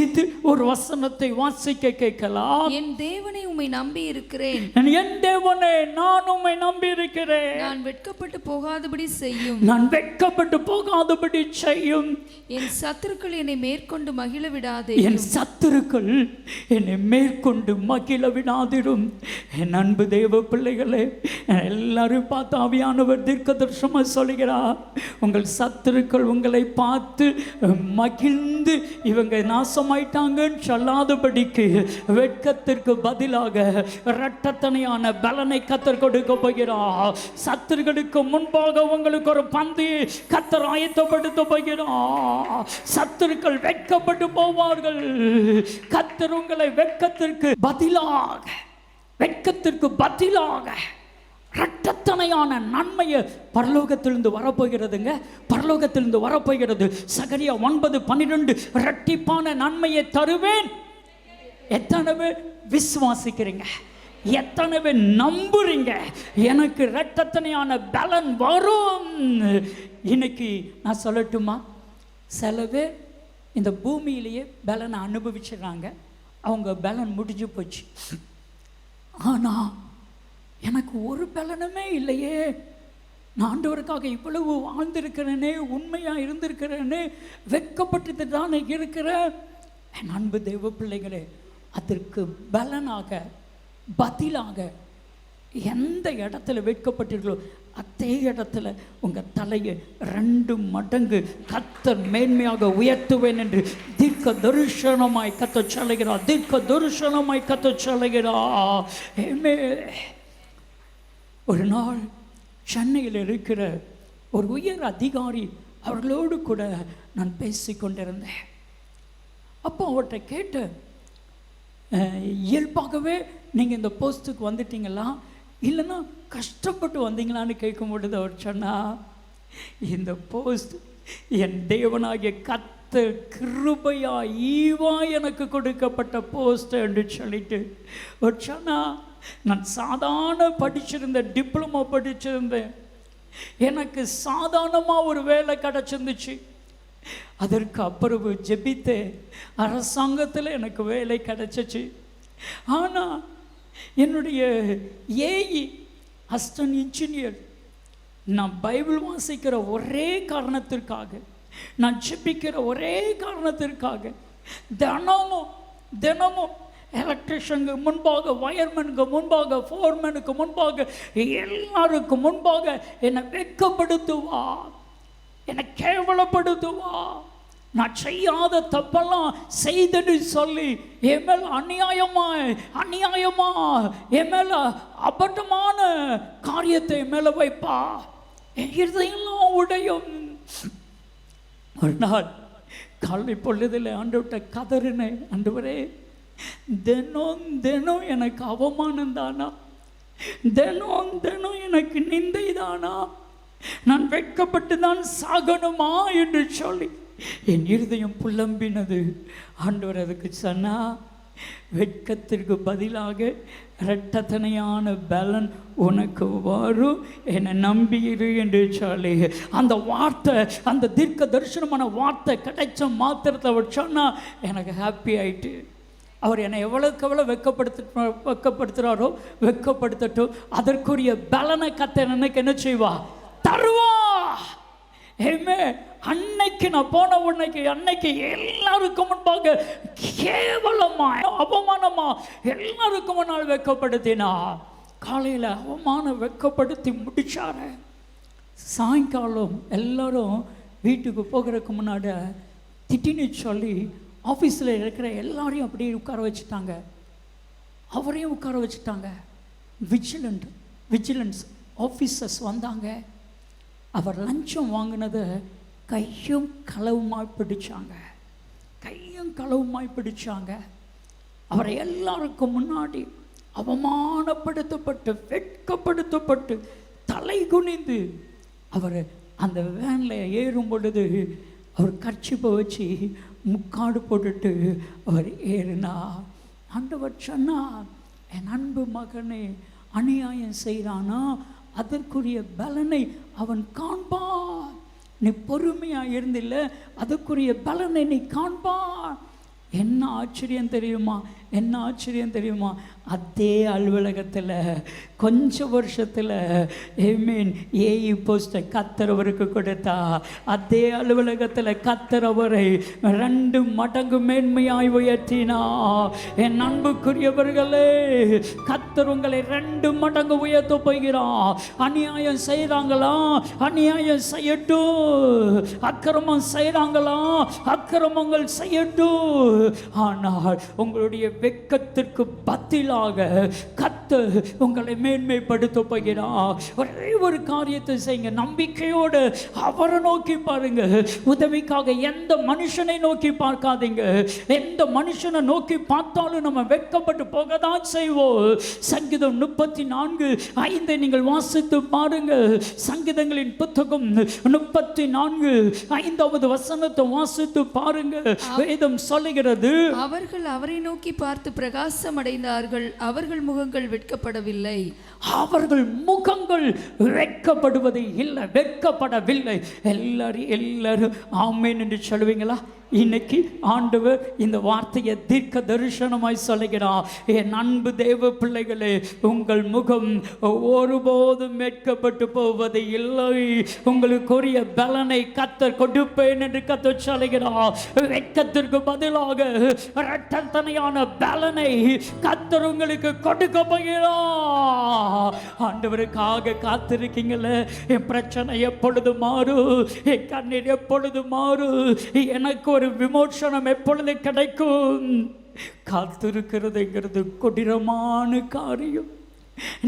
இது ஒரு வசனத்தை வாசிக்க கேட்கலாம். என் தேவனை உம்மை நம்பி இருக்கிறேன், என் தேவனே நான் உம்மை நம்பி இருக்கிறேன். நான் வெட்கப்பட்டு போகாதபடி செய்யும், நான் வெட்கப்பட்டு போகாதபடி செய்யும். என் சத்துருக்கள் என்னை மேற்கொண்டு மகிழ விடாதே, என் சத்துருக்கள் என்னை மேற்கொண்டு மகிழ விடாதிரும். என் அன்பு தேவ பிள்ளைகளே, எல்லாரும் பார்த்து ஆவியானவர் தீர்க்கதரிசனமாக சொல்கிறார், உங்கள் சத்துருக்கள் உங்களை பார்த்து மகிழ்ந்து இவங்க நாசமாயிட்டாங்கன்னு சொல்லாதபடிக்கு வெட்கத்திற்கு பதிலாக இரட்டத்தனையான பலனை கத்தர் கொடுக்க போகிறார். சத்துருக்களுக்கு முன்பாக உங்களுக்கு ஒரு பந்தி கத்தர் ஆயத்தப்படுத்த போகிறார். சத்துருக்கள் வெட்கப்பட்டு போவார்கள். கத்தர் உங்களை வெட்கத்திற்கு பதிலாக இரட்டத்தனையான நன்மையை பரலோகத்திலிருந்து வரப்போகிறதுங்க. பரலோகத்திலிருந்து வரப்போகிறது. சகரியா 9:12 இரட்டிப்பான நன்மையை தருவேன். எத்தனை பேர் விசுவாசிக்கிறீங்க? எத்தனை பேர் நம்புறீங்க? எனக்கு இரட்டத்தனையான பலன் வரும். இன்னைக்கு நான் சொல்லட்டுமா, சில பேர் இந்த பூமியிலேயே பலனை அனுபவிச்சுறாங்க. அவங்க பலன் முடிஞ்சு போச்சு. ஆனால் எனக்கு ஒரு பலனுமே இல்லையே, நான் ஆண்டவருக்காக இவ்வளவு வாழ்ந்திருக்கிறேனே, உண்மையாக இருந்திருக்கிறேனே, வெட்கப்பட்டு தானே இருக்கிறேன். என் அன்பு தெய்வ பிள்ளைகளே, அதற்கு பதிலாக எந்த இடத்துல வெட்கப்பட்டீர்களோ அதே இடத்துல உங்கள் தலையை 2 மடங்கு கத்தர் மேன்மையாக உயர்த்துவேன் என்று தீர்க்க தரிசனமாய் கத்த சொல்லுகிறார். தீர்க்க தரிசனமாய் கத்த சொல்லுகிறார். ஒரு நாள் சென்னையில் இருக்கிற ஒரு உயர் அதிகாரி அவர்களோடு கூட நான் பேசிக்கொண்டிருந்தேன். அப்போ அவர்கிட்ட கேட்டேன், இயல்பாகவே நீங்கள் இந்த போஸ்ட்டுக்கு வந்துட்டீங்களா, இல்லைன்னா கஷ்டப்பட்டு வந்தீங்களான்னு கேட்கும் பொழுது அவர் சொன்னார், இந்த போஸ்ட் என் தேவனாகிய கர்த்தர் கிருபையா ஈவா எனக்கு கொடுக்கப்பட்ட போஸ்ட் என்று சொல்லிட்டு அவர் சொன்னார், நான் சாதாரண படிச்சிருந்தேன், டிப்ளமோ படிச்சிருந்தேன், எனக்கு சாதாரணமாக ஒரு வேலை கிடச்சிருந்துச்சு. அதற்கு அப்புறம் ஜெபித்து அரசாங்கத்தில் எனக்கு வேலை கிடச்சிச்சு. ஆனால் என்னுடைய ஏஇ அசிஸ்டன்ட் இன்ஜினியர், நான் பைபிள் வாசிக்கிற ஒரே காரணத்திற்காக, நான் ஜெபிக்கிற ஒரே காரணத்திற்காக தினமும் எலக்ட்ரிஷனுக்கு முன்பாக, வயர்மேனுக்கு முன்பாக, ஃபோர்மேனுக்கு முன்பாக, எல்லாருக்கும் முன்பாக என்னை வெட்கப்படுத்துவா, என்னை கேவலப்படுத்துவா. நான் செய்யாத தப்பெல்லாம் செய்துன்னு சொல்லி என் மேல் அநியாயமா என் மேல அபட்டமான காரியத்தை என் மேல வைப்பா. என் இருதயெல்லாம் உடையும். ஒரு நாள் காலை பொழுதில் ஆண்டவர்கிட்ட கதறினேன், ஆண்டவரே தினம் எனக்கு அவமானம் தானா, தினம் எனக்கு நிந்தை தானா, நான் வெட்கப்பட்டு தான் சாகணுமா என்று சொல்லி என் இருதயம் புலம்பினது. ஆண்டவர் அதுக்கு சொன்னா, வெட்கத்திற்கு பதிலாக இரட்டத்தனையான பலன் உனக்கு வரும், என்னை நம்பியிரு என்று சொல்லி அந்த வார்த்தை, அந்த தீர்க்க தரிசனமான வார்த்தை கிடைச்ச மாத்திரத்தை அவர் சொன்னா எனக்கு ஹாப்பி ஆயிட்டு. அவர் என்னை எவ்வளோக்கு எவ்வளோ வெட்கப்படுத்துகிறாரோ வெட்கப்படுத்தட்டும், அதற்குரிய பலனை கத்த எனக்கு என்ன செய்வா, தருவா. ஏமே, அன்னைக்கு நான் போன அன்னைக்கு எல்லாருக்கும் முன்பாக கேவலமா அவமானமா எல்லாருக்கும் முன்னால் வெட்கப்படுத்தினா. காலையில் அவமானம் வெட்கப்படுத்தி முடிச்சாரு. சாயங்காலம் எல்லாரும் வீட்டுக்கு போகிறதுக்கு முன்னாடி திட்டின்னு சொல்லி ஆஃபீஸில் இருக்கிற எல்லாரையும் அப்படியே உட்கார வச்சுட்டாங்க, அவரையும் உட்கார வச்சுட்டாங்க. விஜிலன்ஸ் ஆஃபீஸர்ஸ் வந்தாங்க. அவர் லஞ்சம் வாங்கினதை கையும் களவுமாய் பிடிச்சாங்க. அவரை எல்லாருக்கும் முன்னாடி அவமானப்படுத்தப்பட்டு வெட்கப்படுத்தப்பட்டு தலை குனிந்து அவர் அந்த வேனில் ஏறும் பொழுது அவர் கர்ச்சிப்பை வச்சு முக்காடு போட்டுட்டு அவர் ஏறினார். ஆண்டவர் சொன்னார், என் அன்பு மகனே அநியாயம் செய்கிறானா, அதற்குரிய பலனை அவன் காண்பான். நீ பொறுமையாக இருந்தில்ல, அதற்குரிய பலனை நீ காண்பான். என்ன ஆச்சரியம் தெரியுமா, என்ன ஆச்சரியம் தெரியுமா, அதே அலுவலகத்தில் கொஞ்ச வருஷத்தில் ஏமீன் ஏஇ போஸ்ட்டை கத்தரவருக்கு கொடுத்தா, அதே அலுவலகத்தில் கத்தரவரை 2 மடங்கு மேன்மையாய் உயர்த்தினா. என் அன்புக்குரியவர்களே, கத்தர் உங்களை 2 மடங்கு உயர்த்த போகிறார். அநியாயம் செய்கிறாங்களா, அநியாயம் செய்யட்டும். அக்கிரமம் செய்கிறாங்களா, அக்கிரமங்கள் செய்யட்டும். ஆனால் உங்களுடைய வெட்கத்திற்கு பதிலாக கர்த்தர் உங்களை மேன்மைப்படுத்த போகிறார். ஒரே ஒரு காரியத்தை செய்யுங்க, நம்பிக்கையோடு அவரை நோக்கி பாருங்க. உதவிக்காக எந்த மனுஷனை நோக்கி பார்க்காதீங்க. எந்த மனுஷனை நோக்கி பார்த்தாலும் நம்ம வெட்கப்பட்டு போக தான் செய்வோம். சங்கீதம் 34:5 நீங்கள் வாசித்து பாருங்க. சங்கீதங்களின் புத்தகம் 34:5 வசனத்தை வாசித்து பாருங்க. வேதம் சொல்லுகிறது, அவர்கள் அவரை நோக்கி பார்த்து பிரகாசம் அடைந்தார்கள், அவர்கள் முகங்கள் வெட்கப்படவில்லை. அவர்கள் முகங்கள் வெட்கப்படுவது இல்லை, வெட்கப்படவில்லை. எல்லாரும் ஆமென் என்று சொல்லுவீங்களா? இன்னைக்கு ஆண்டவர் இந்த வார்த்தையை தீர்க்க தரிசனமாய் சொல்லுகிறார். என் அன்பு தேவ பிள்ளைகளே, உங்கள் முகம் ஒருபோதும் வெட்கப்பட்டு போவது இல்லை. உங்களுக்குரிய பலனை கர்த்தர் கொடுப்பேன் என்று கர்த்தர் சொல்லுகிறார். வெட்கத்திற்கு பதிலாக இரட்டத்தனையான பலனை கர்த்தர் உங்களுக்கு கொடுக்க போகிறார். ஆண்டவருக்காக காத்திருக்கீங்களே, என் பிரச்சனை எப்பொழுது மாறும், என் கண்ணீர் எப்பொழுது மாறும், எனக்கு ஒரு விமோசனம் எப்பொழுது கிடைக்கும். காத்திருக்கிறதுங்கிறது கொடூரமான காரியம்.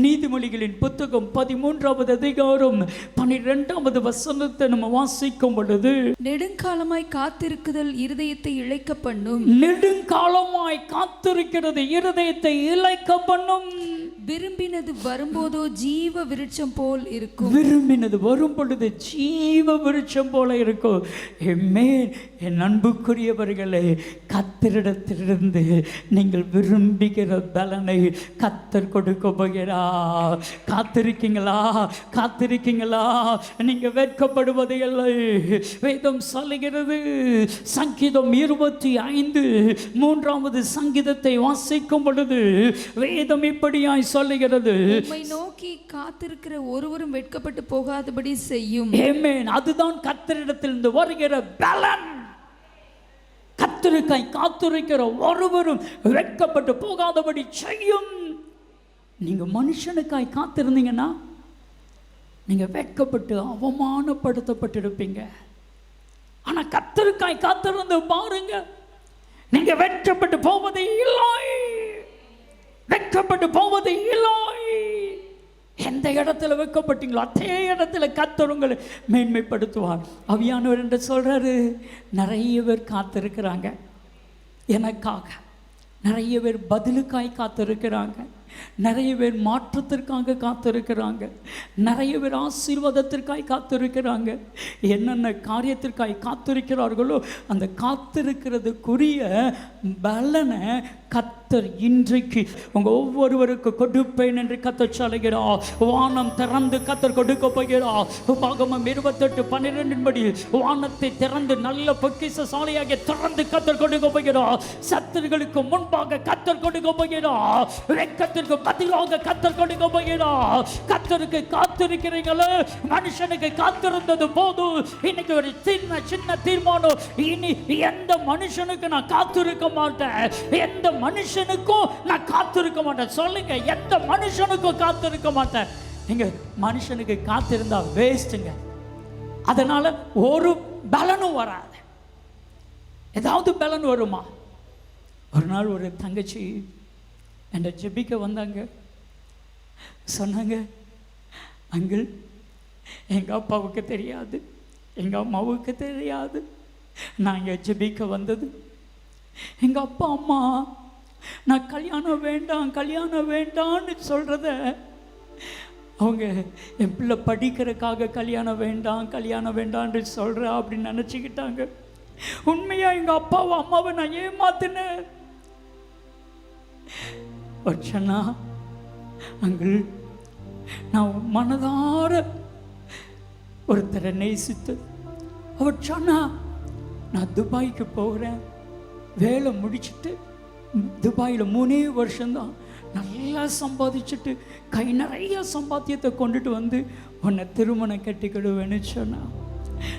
நீதிமொழிகளின் புத்தகம் 13வது அதிகாரம் 12வது வசனத்தை நம்ம வாசிக்கும் பொழுது, நெடுங்காலமாய் காத்திருக்குதல் இருதயத்தை இளைக்க பண்ணும். நெடுங்காலமாய் காத்திருக்கிறது இருதயத்தை இளைக்க பண்ணும். விரும்பினது வரும்போதோ ஜீவ விருட்சம் போல் இருக்கும். விரும்பினது வரும் பொழுது ஜீவ விருட்சம் போல இருக்கும். என் அன்புக்குரியவர்களே, கர்த்தரிடத்திலிருந்து நீங்கள் விரும்புகிற பலனை கர்த்தர் கொடுக்க போகிறார். காத்திருக்கீங்களா? காத்திருக்கீங்களா? நீங்க வெட்கப்படுவது இல்லை. வேதம் சொல்லுகிறது, சங்கீதம் 25:3 சங்கீதத்தை வாசிக்கும் பொழுது வேதம் இப்படியாய் சொல்லுகிறது, உம்மை நோக்கி காத்திருக்கிற ஒருவரும் வெட்கப்பட்டு போகாதபடி செய்யும். ஆமென். அதுதான் கர்த்தரிடத்திலிருந்து வருகிற பலன். கர்த்தருக்காய் காத்திருக்கிற ஒருவரும் வெட்கப்பட்டு போகாதபடி செய்யும். நீங்க மனுஷனுக்காய் காத்திருந்தீங்கன்னா நீங்க வெட்கப்பட்டு அவமானப்படுத்தப்பட்டு இருப்பீங்க. ஆனா கர்த்தருக்காய் காத்திருந்து பாருங்க, நீங்க வெட்கப்பட்டு போவதே இல்லை, வெட்கப்பட்டு போவதே இல்லை. எந்த இடத்துல வெட்கப்பட்டீங்களோ அதே இடத்துல கர்த்தர் உங்களை மேன்மைப்படுத்துவார். ஆவியானவர் என்று சொல்றாரு, நிறைய பேர் காத்திருக்கிறாங்க எனக்காக, நிறைய பேர் பதிலுக்காய் காத்திருக்கிறாங்க, நிறைய பேர் மாற்றத்திற்காக காத்திருக்கிறாங்க, நிறைய பேர் ஆசீர்வாதத்திற்காய் காத்திருக்கிறாங்க. என்னென்ன காரியத்திற்காய் காத்திருக்கிறார்களோ அந்த காத்திருக்கிறதுக்குரிய பலனை கர்த்தர் இன்றைக்கு உங்க ஒவ்வொருவருக்கு கொடுப்பேன் என்று கர்த்தர் சொல்லுகிறார். வானம் திறந்து கர்த்தர் கொடுக்க போகிறார். உபாகமம் 28:12 வானத்தை திறந்து நல்ல பொக்கிஷ சாலையாக திறந்து கர்த்தர் கொடுக்க போகிறார். சத்துருக்களுக்கு முன்பாக கர்த்தர் கொடுக்க போகிறார். வெட்கத்திற்கு பதிலாக கர்த்தர் கொடுக்க போகிறார். கர்த்தருக்கு காத்திருக்கிறீங்களே, மனுஷனுக்கு காத்திருந்தது போதும். இன்னைக்கு ஒரு சின்ன தீர்மானம், இனி எந்த மனுஷனுக்கு நான் காத்திருக்க மாட்டேன், எந்த மனுஷனுக்கும் நான் காத்திருக்க மாட்டேன். சொல்லுங்க, எந்த மனுஷனுக்கும் காத்திருக்க மாட்டேன். நீங்க மனுஷனுக்கு காத்திருந்தா வேஸ்ட்டுங்க. அதனால ஒரு பலனும் வராது. ஏதாவது பலன் வருமா? ஒரு நாள் ஒரு தங்கச்சி என்ற ஜெபிக்க வந்தாங்க. சொன்னாங்க, அங்கிள், எங்கள் அப்பாவுக்கு தெரியாது, எங்கள் அம்மாவுக்கு தெரியாது நான் இங்கே ஜெபிக்க வந்தது. எங்கள் அப்பா அம்மா நான் கல்யாணம் வேண்டான்னு சொல்கிறத அவங்க என் பிள்ளை படிக்கிறதுக்காக கல்யாணம் வேண்டான்னு சொல்கிறா அப்படின்னு நினச்சிக்கிட்டாங்க. உண்மையாக எங்கள் அப்பாவை அம்மாவை நான் ஏமாத்தினேன். ஒரு சொன்னா, அங்கிள் நான் மனதார ஒருத்தரை நேசித்து, அவர் சொன்னா நான் துபாய்க்கு போகிறேன், வேலை முடிச்சுட்டு துபாயில் 3 வருஷம்தான் நல்லா சம்பாதிச்சுட்டு கை நிறைய சம்பாத்தியத்தை கொண்டுட்டு வந்து உன்னை திருமணம் கட்டிக்கிடுவேன்னு சொன்னா.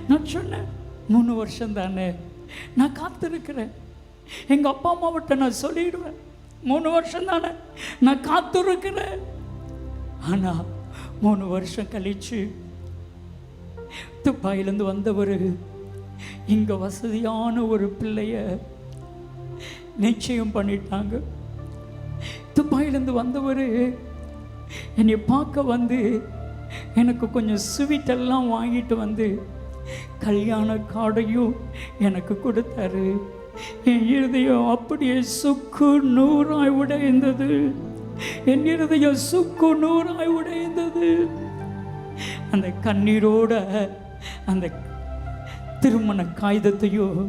நான் சொன்னேன் 3 வருஷம் தானே, நான் காத்திருக்கிறேன். எங்கள் அப்பா அம்மாவிட்ட நான் சொல்லிடுவேன் 3 வருஷம் தானே நான் காத்திருக்கிறேன். ஆனால் 3 வருஷம் கழிச்சு துபாயிலேருந்து வந்தவர் இங்கே வசதியான ஒரு பிள்ளைய நிச்சயம் பண்ணிட்டாங்க. துபாயிலேருந்து வந்தவர் என்னை பார்க்க வந்து எனக்கு கொஞ்சம் ஸ்வீட்டெல்லாம் வாங்கிட்டு வந்து கல்யாண கார்டையும் எனக்கு கொடுத்தாரு. என் இருதயம் அப்படியே சுக்கு நூறாய் உடைந்தது. என் இருதயம் சுக்கு நூறாய் உடைந்தது. அந்த கண்ணீரோட அந்த திருமண காகிதத்தையும்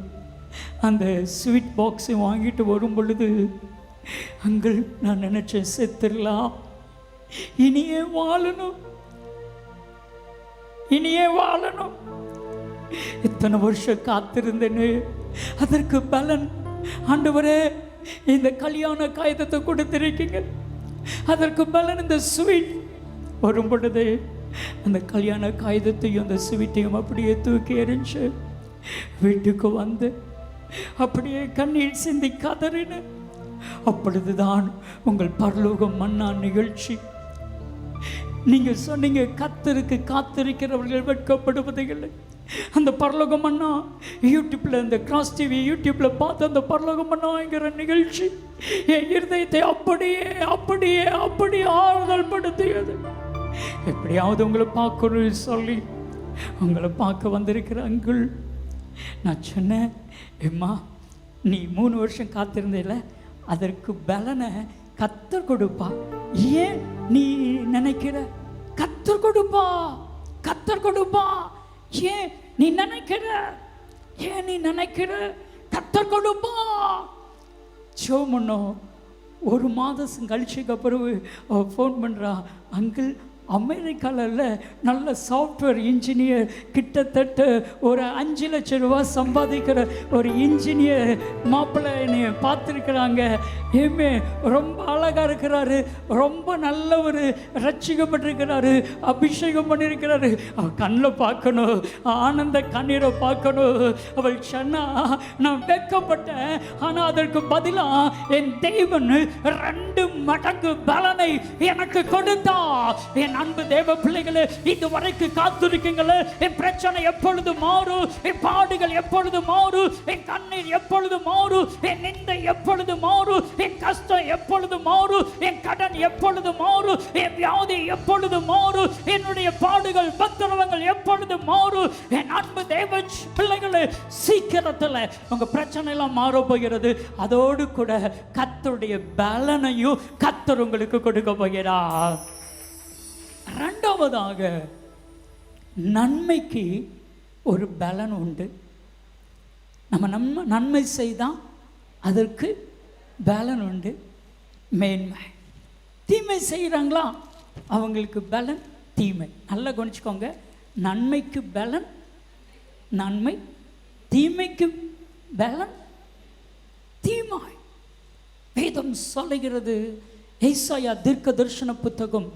அந்த ஸ்வீட் பாக்ஸையும் வாங்கிட்டு வரும் பொழுது, அங்கிள் நான் நினைச்சேன் செத்துடலாம், இனியே வாழணும், இனியே வாழணும். இத்தனை வருஷம் காத்திருந்தேன்னு அதற்கு பலன் ஆண்டவரே இந்த கல்யாண காகிதத்தை கொடுத்திருக்கீங்க, அதற்கு பலன் இந்த ஸ்வீட் வரும் பொழுது அந்த கல்யாண காகிதத்தையும் அந்த ஸ்வீட்டையும் அப்படியே தூக்கி எறிஞ்சு வீட்டுக்கு வந்து அப்படியே கண்ணீர் சிந்தி கதறின. அப்பொழுதுதான் உங்கள் பரலோகம் மன்னா நிகழ்ச்சி. நீங்க சொன்னீங்க கர்த்தருக்கு காத்திருக்கிறவர்கள் வெட்கப்படுவதில்லை. அந்த பரலோகம் மன்னா யூடியூப்ல, இந்த கிராஸ் டிவி யூடியூப்ல பார்த்து அந்த பரலோகம் மன்னாங்கிற நிகழ்ச்சி என் இருதயத்தை அப்படியே அப்படியே அப்படியே ஆறுதல் படுத்தியது. எப்படியாவது உங்களை பார்க்கணும்னு சொல்லி உங்களை பார்க்க வந்திருக்கிற அங்கிள், நான் சொன்னேன், எம்மா நீ 3 வருஷம் காத்திருந்தில்ல, அதற்கு பலனை கர்த்தர் கொடுப்பா. ஏன் நீ நினைக்கிற? கர்த்தர் கொடுப்பா, கர்த்தர் கொடுப்பா. ஏன் நீ நினைக்கிற? ஏன் நீ நினைக்கிற? கர்த்தர் கொடுப்பா. சோமனோ 1 மாதம் கழிச்சுக்கு பிறகு அவள் ஃபோன் பண்ணுறா, அங்கிள் அமெரிக்காவில் நல்ல சாஃப்ட்வேர் இன்ஜினியர், கிட்டத்தட்ட ஒரு 5 லட்சம் ரூபா சம்பாதிக்கிற ஒரு இன்ஜினியர் மாப்பிள்ளை என்னை பார்த்துருக்குறாங்க. ஏமே ரொம்ப அழகாக இருக்கிறாரு, ரொம்ப நல்ல ஒரு ரட்சிக்கப்பட்டிருக்கிறாரு, அபிஷேகம் பண்ணியிருக்கிறாரு. அவள் கண்ணில் பார்க்கணும், ஆனந்த கண்ணீரை பார்க்கணும். அவள் சொன்னா, நான் வெட்கப்பட்டேன், ஆனால் அதற்கு பதிலாக என் தேவன் 2 மடங்கு பலனை எனக்கு கொடுத்தா. என் அன்பு தேவ பிள்ளைகளே, இதுவரைக்கும் காத்திருக்கீங்களே, என் பிரச்சனை எப்பொழுது மாறும், என் பாடுகள் எப்பொழுது மாறும், என் கண்ணீர் எப்பொழுது மாறும், என் நிந்தை எப்பொழுது மாறும், என் கஷ்டம் எப்பொழுது மாறும், என் கடன் எப்பொழுது மாறும், என் வியாதி எப்பொழுது மாறும், என்னுடைய பாடுகள் பத்திரவங்கள் எப்பொழுது மாறும். என் அன்பு தேவ பிள்ளைகளே, சீக்கிரத்தில் உங்க பிரச்சனை எல்லாம் மாற போகிறது. அதோடு கூட கர்த்தருடைய பலனையும் கர்த்தர் உங்களுக்கு கொடுக்க போகிறார். 2வதாக நன்மைக்கு ஒரு பலன் உண்டு. நம்ம நன்மை செய்தால் அதற்கு பலன் உண்டு, மேன்மை. தீமை செய்கிறாங்களா, அவங்களுக்கு பலன் தீமை. நல்லா கவனிச்சுக்கோங்க, நன்மைக்கு பலன் நன்மை, தீமைக்கு பலன் தீமை. வேதம் சொல்லுகிறது, ஏசாயா தீர்க்க தரிசன புத்தகம்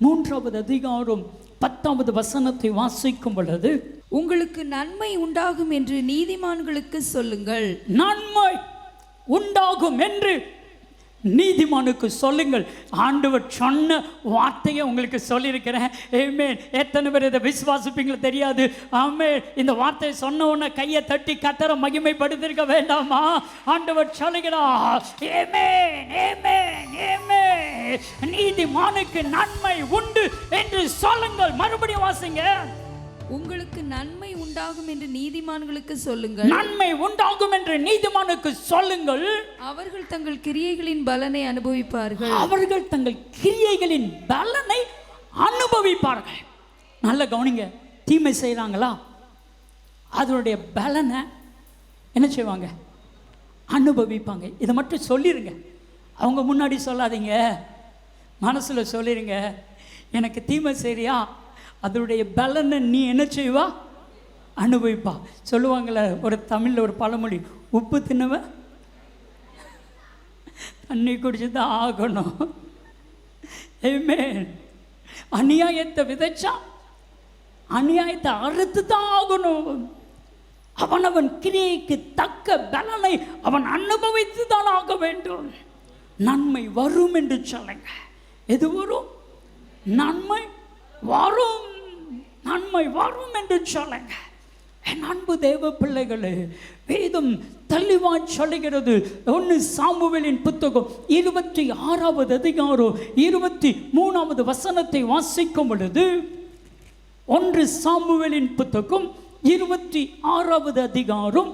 3வது அதிகாரம் 10வது வசனத்தை வாசிக்கும் பொழுது, உங்களுக்கு நன்மை உண்டாகும் என்று நீதிமான்களுக்கு சொல்லுங்கள். நன்மை உண்டாகும் என்று நீதிமானுக்கு சொல்லுங்கள். ஆண்டவர் சொன்ன வார்த்தையை உங்களுக்கு சொல்லியிருக்கிறேன். ஆமென். எத்தனை பேர் இதை விசுவாசிப்பீங்களோ தெரியாது. ஆமென். இந்த வார்த்தையை சொன்ன உடனே கையை தட்டி கர்த்தரை மகிமைப்படுத்திருக்க வேண்டாமா? ஆண்டவர் சொல்லுகிறார், ஆமென், ஆமென், ஆமென். நீதிமானுக்கு நன்மை உண்டு என்று சொல்லுங்கள். மறுபடியும் வாசிங்க. உங்களுக்கு நன்மை உண்டாகும் என்று நீதிமான்களுக்கு சொல்லுங்கள். நன்மை உண்டாகும் என்று நீதிமானுக்கு சொல்லுங்கள். அவர்கள் தங்கள் கிரியைகளின் பலனை அனுபவிப்பார்கள். அவர்கள் தங்கள் கிரியைகளின் பலனை அனுபவிப்பார்கள். நல்ல கவனிங்க, தீமை செய்கிறாங்களா, அதனுடைய பலனை என்ன செய்வாங்க? அனுபவிப்பாங்க. இதை மட்டும் சொல்லிடுங்க. அவங்க முன்னாடி சொல்லாதீங்க, மனசில் சொல்லிடுங்க, எனக்கு தீமை சரியா அதனுடைய பலனை நீ என்ன செய்வா, அனுபவிப்பா. சொல்லுவாங்களே ஒரு தமிழில் ஒரு பழமொழி, உப்பு தின்னவ தண்ணி குடிச்சு தான் ஆகணும். ஆமென். அநியாயத்தை விதைச்சா அநியாயத்தை அறுத்து தான் ஆகணும். அவனவன் கிரியைக்கு தக்க பலனை அவன் அனுபவித்து தான் ஆக வேண்டும். நன்மை வரும் என்று சொல்லுங்க. எது வரும்? நன்மை வரும், நன்மை வரும் என்று சொல்லுங்க. என் அன்பு தேவ பிள்ளைகளே, வேதம் தெளிவாய் சொல்லுகிறது. 1 சாமுவேலின் புத்தகம் 26வது அதிகாரம் 23வது வசனத்தை வாசிக்கும் பொழுது, 1 சாமுவேலின் புத்தகம் 26வது அதிகாரம்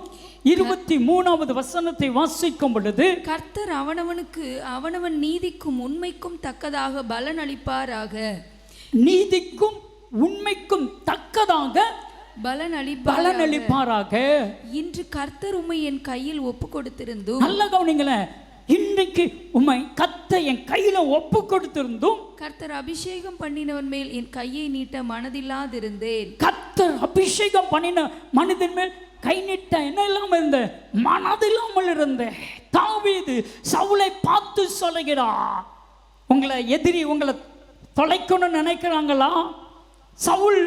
23வது வசனத்தை வாசிக்கும் பொழுது, கர்த்தர் அவனவனுக்கு அவனவன் நீதிக்கும் உண்மைக்கும் தக்கதாக பலன் அளிப்பாராக. நீதிக்கும் உண்மைக்கும் தக்கதாக பலன் அளிப்பாராக. இன்று கர்த்தர் உம்மை என் கையில் ஒப்பு கொடுத்திருந்தும், நல்ல கவனிங்களேன், இன்றைக்கு உம்மை கர்த்தர் என் கையில ஒப்பு கொடுத்திருந்தும், கர்த்தர் அபிஷேகம் பண்ணினவன் மேல் என் கையை நீட்ட மனதில்லாதிருந்தேன். கர்த்தர் அபிஷேகம் பண்ணின மனிதன் மேல் கை நீட்ட என்ன இல்லாமல் இருந்த, மனதில்லாமல் இருந்த தாவீது சவுலை பார்த்து சொல்லுகிறார், உங்களை எதிரி உங்களை தொலைக்கணும்னு நினைக்கிறாங்களா? சவுல்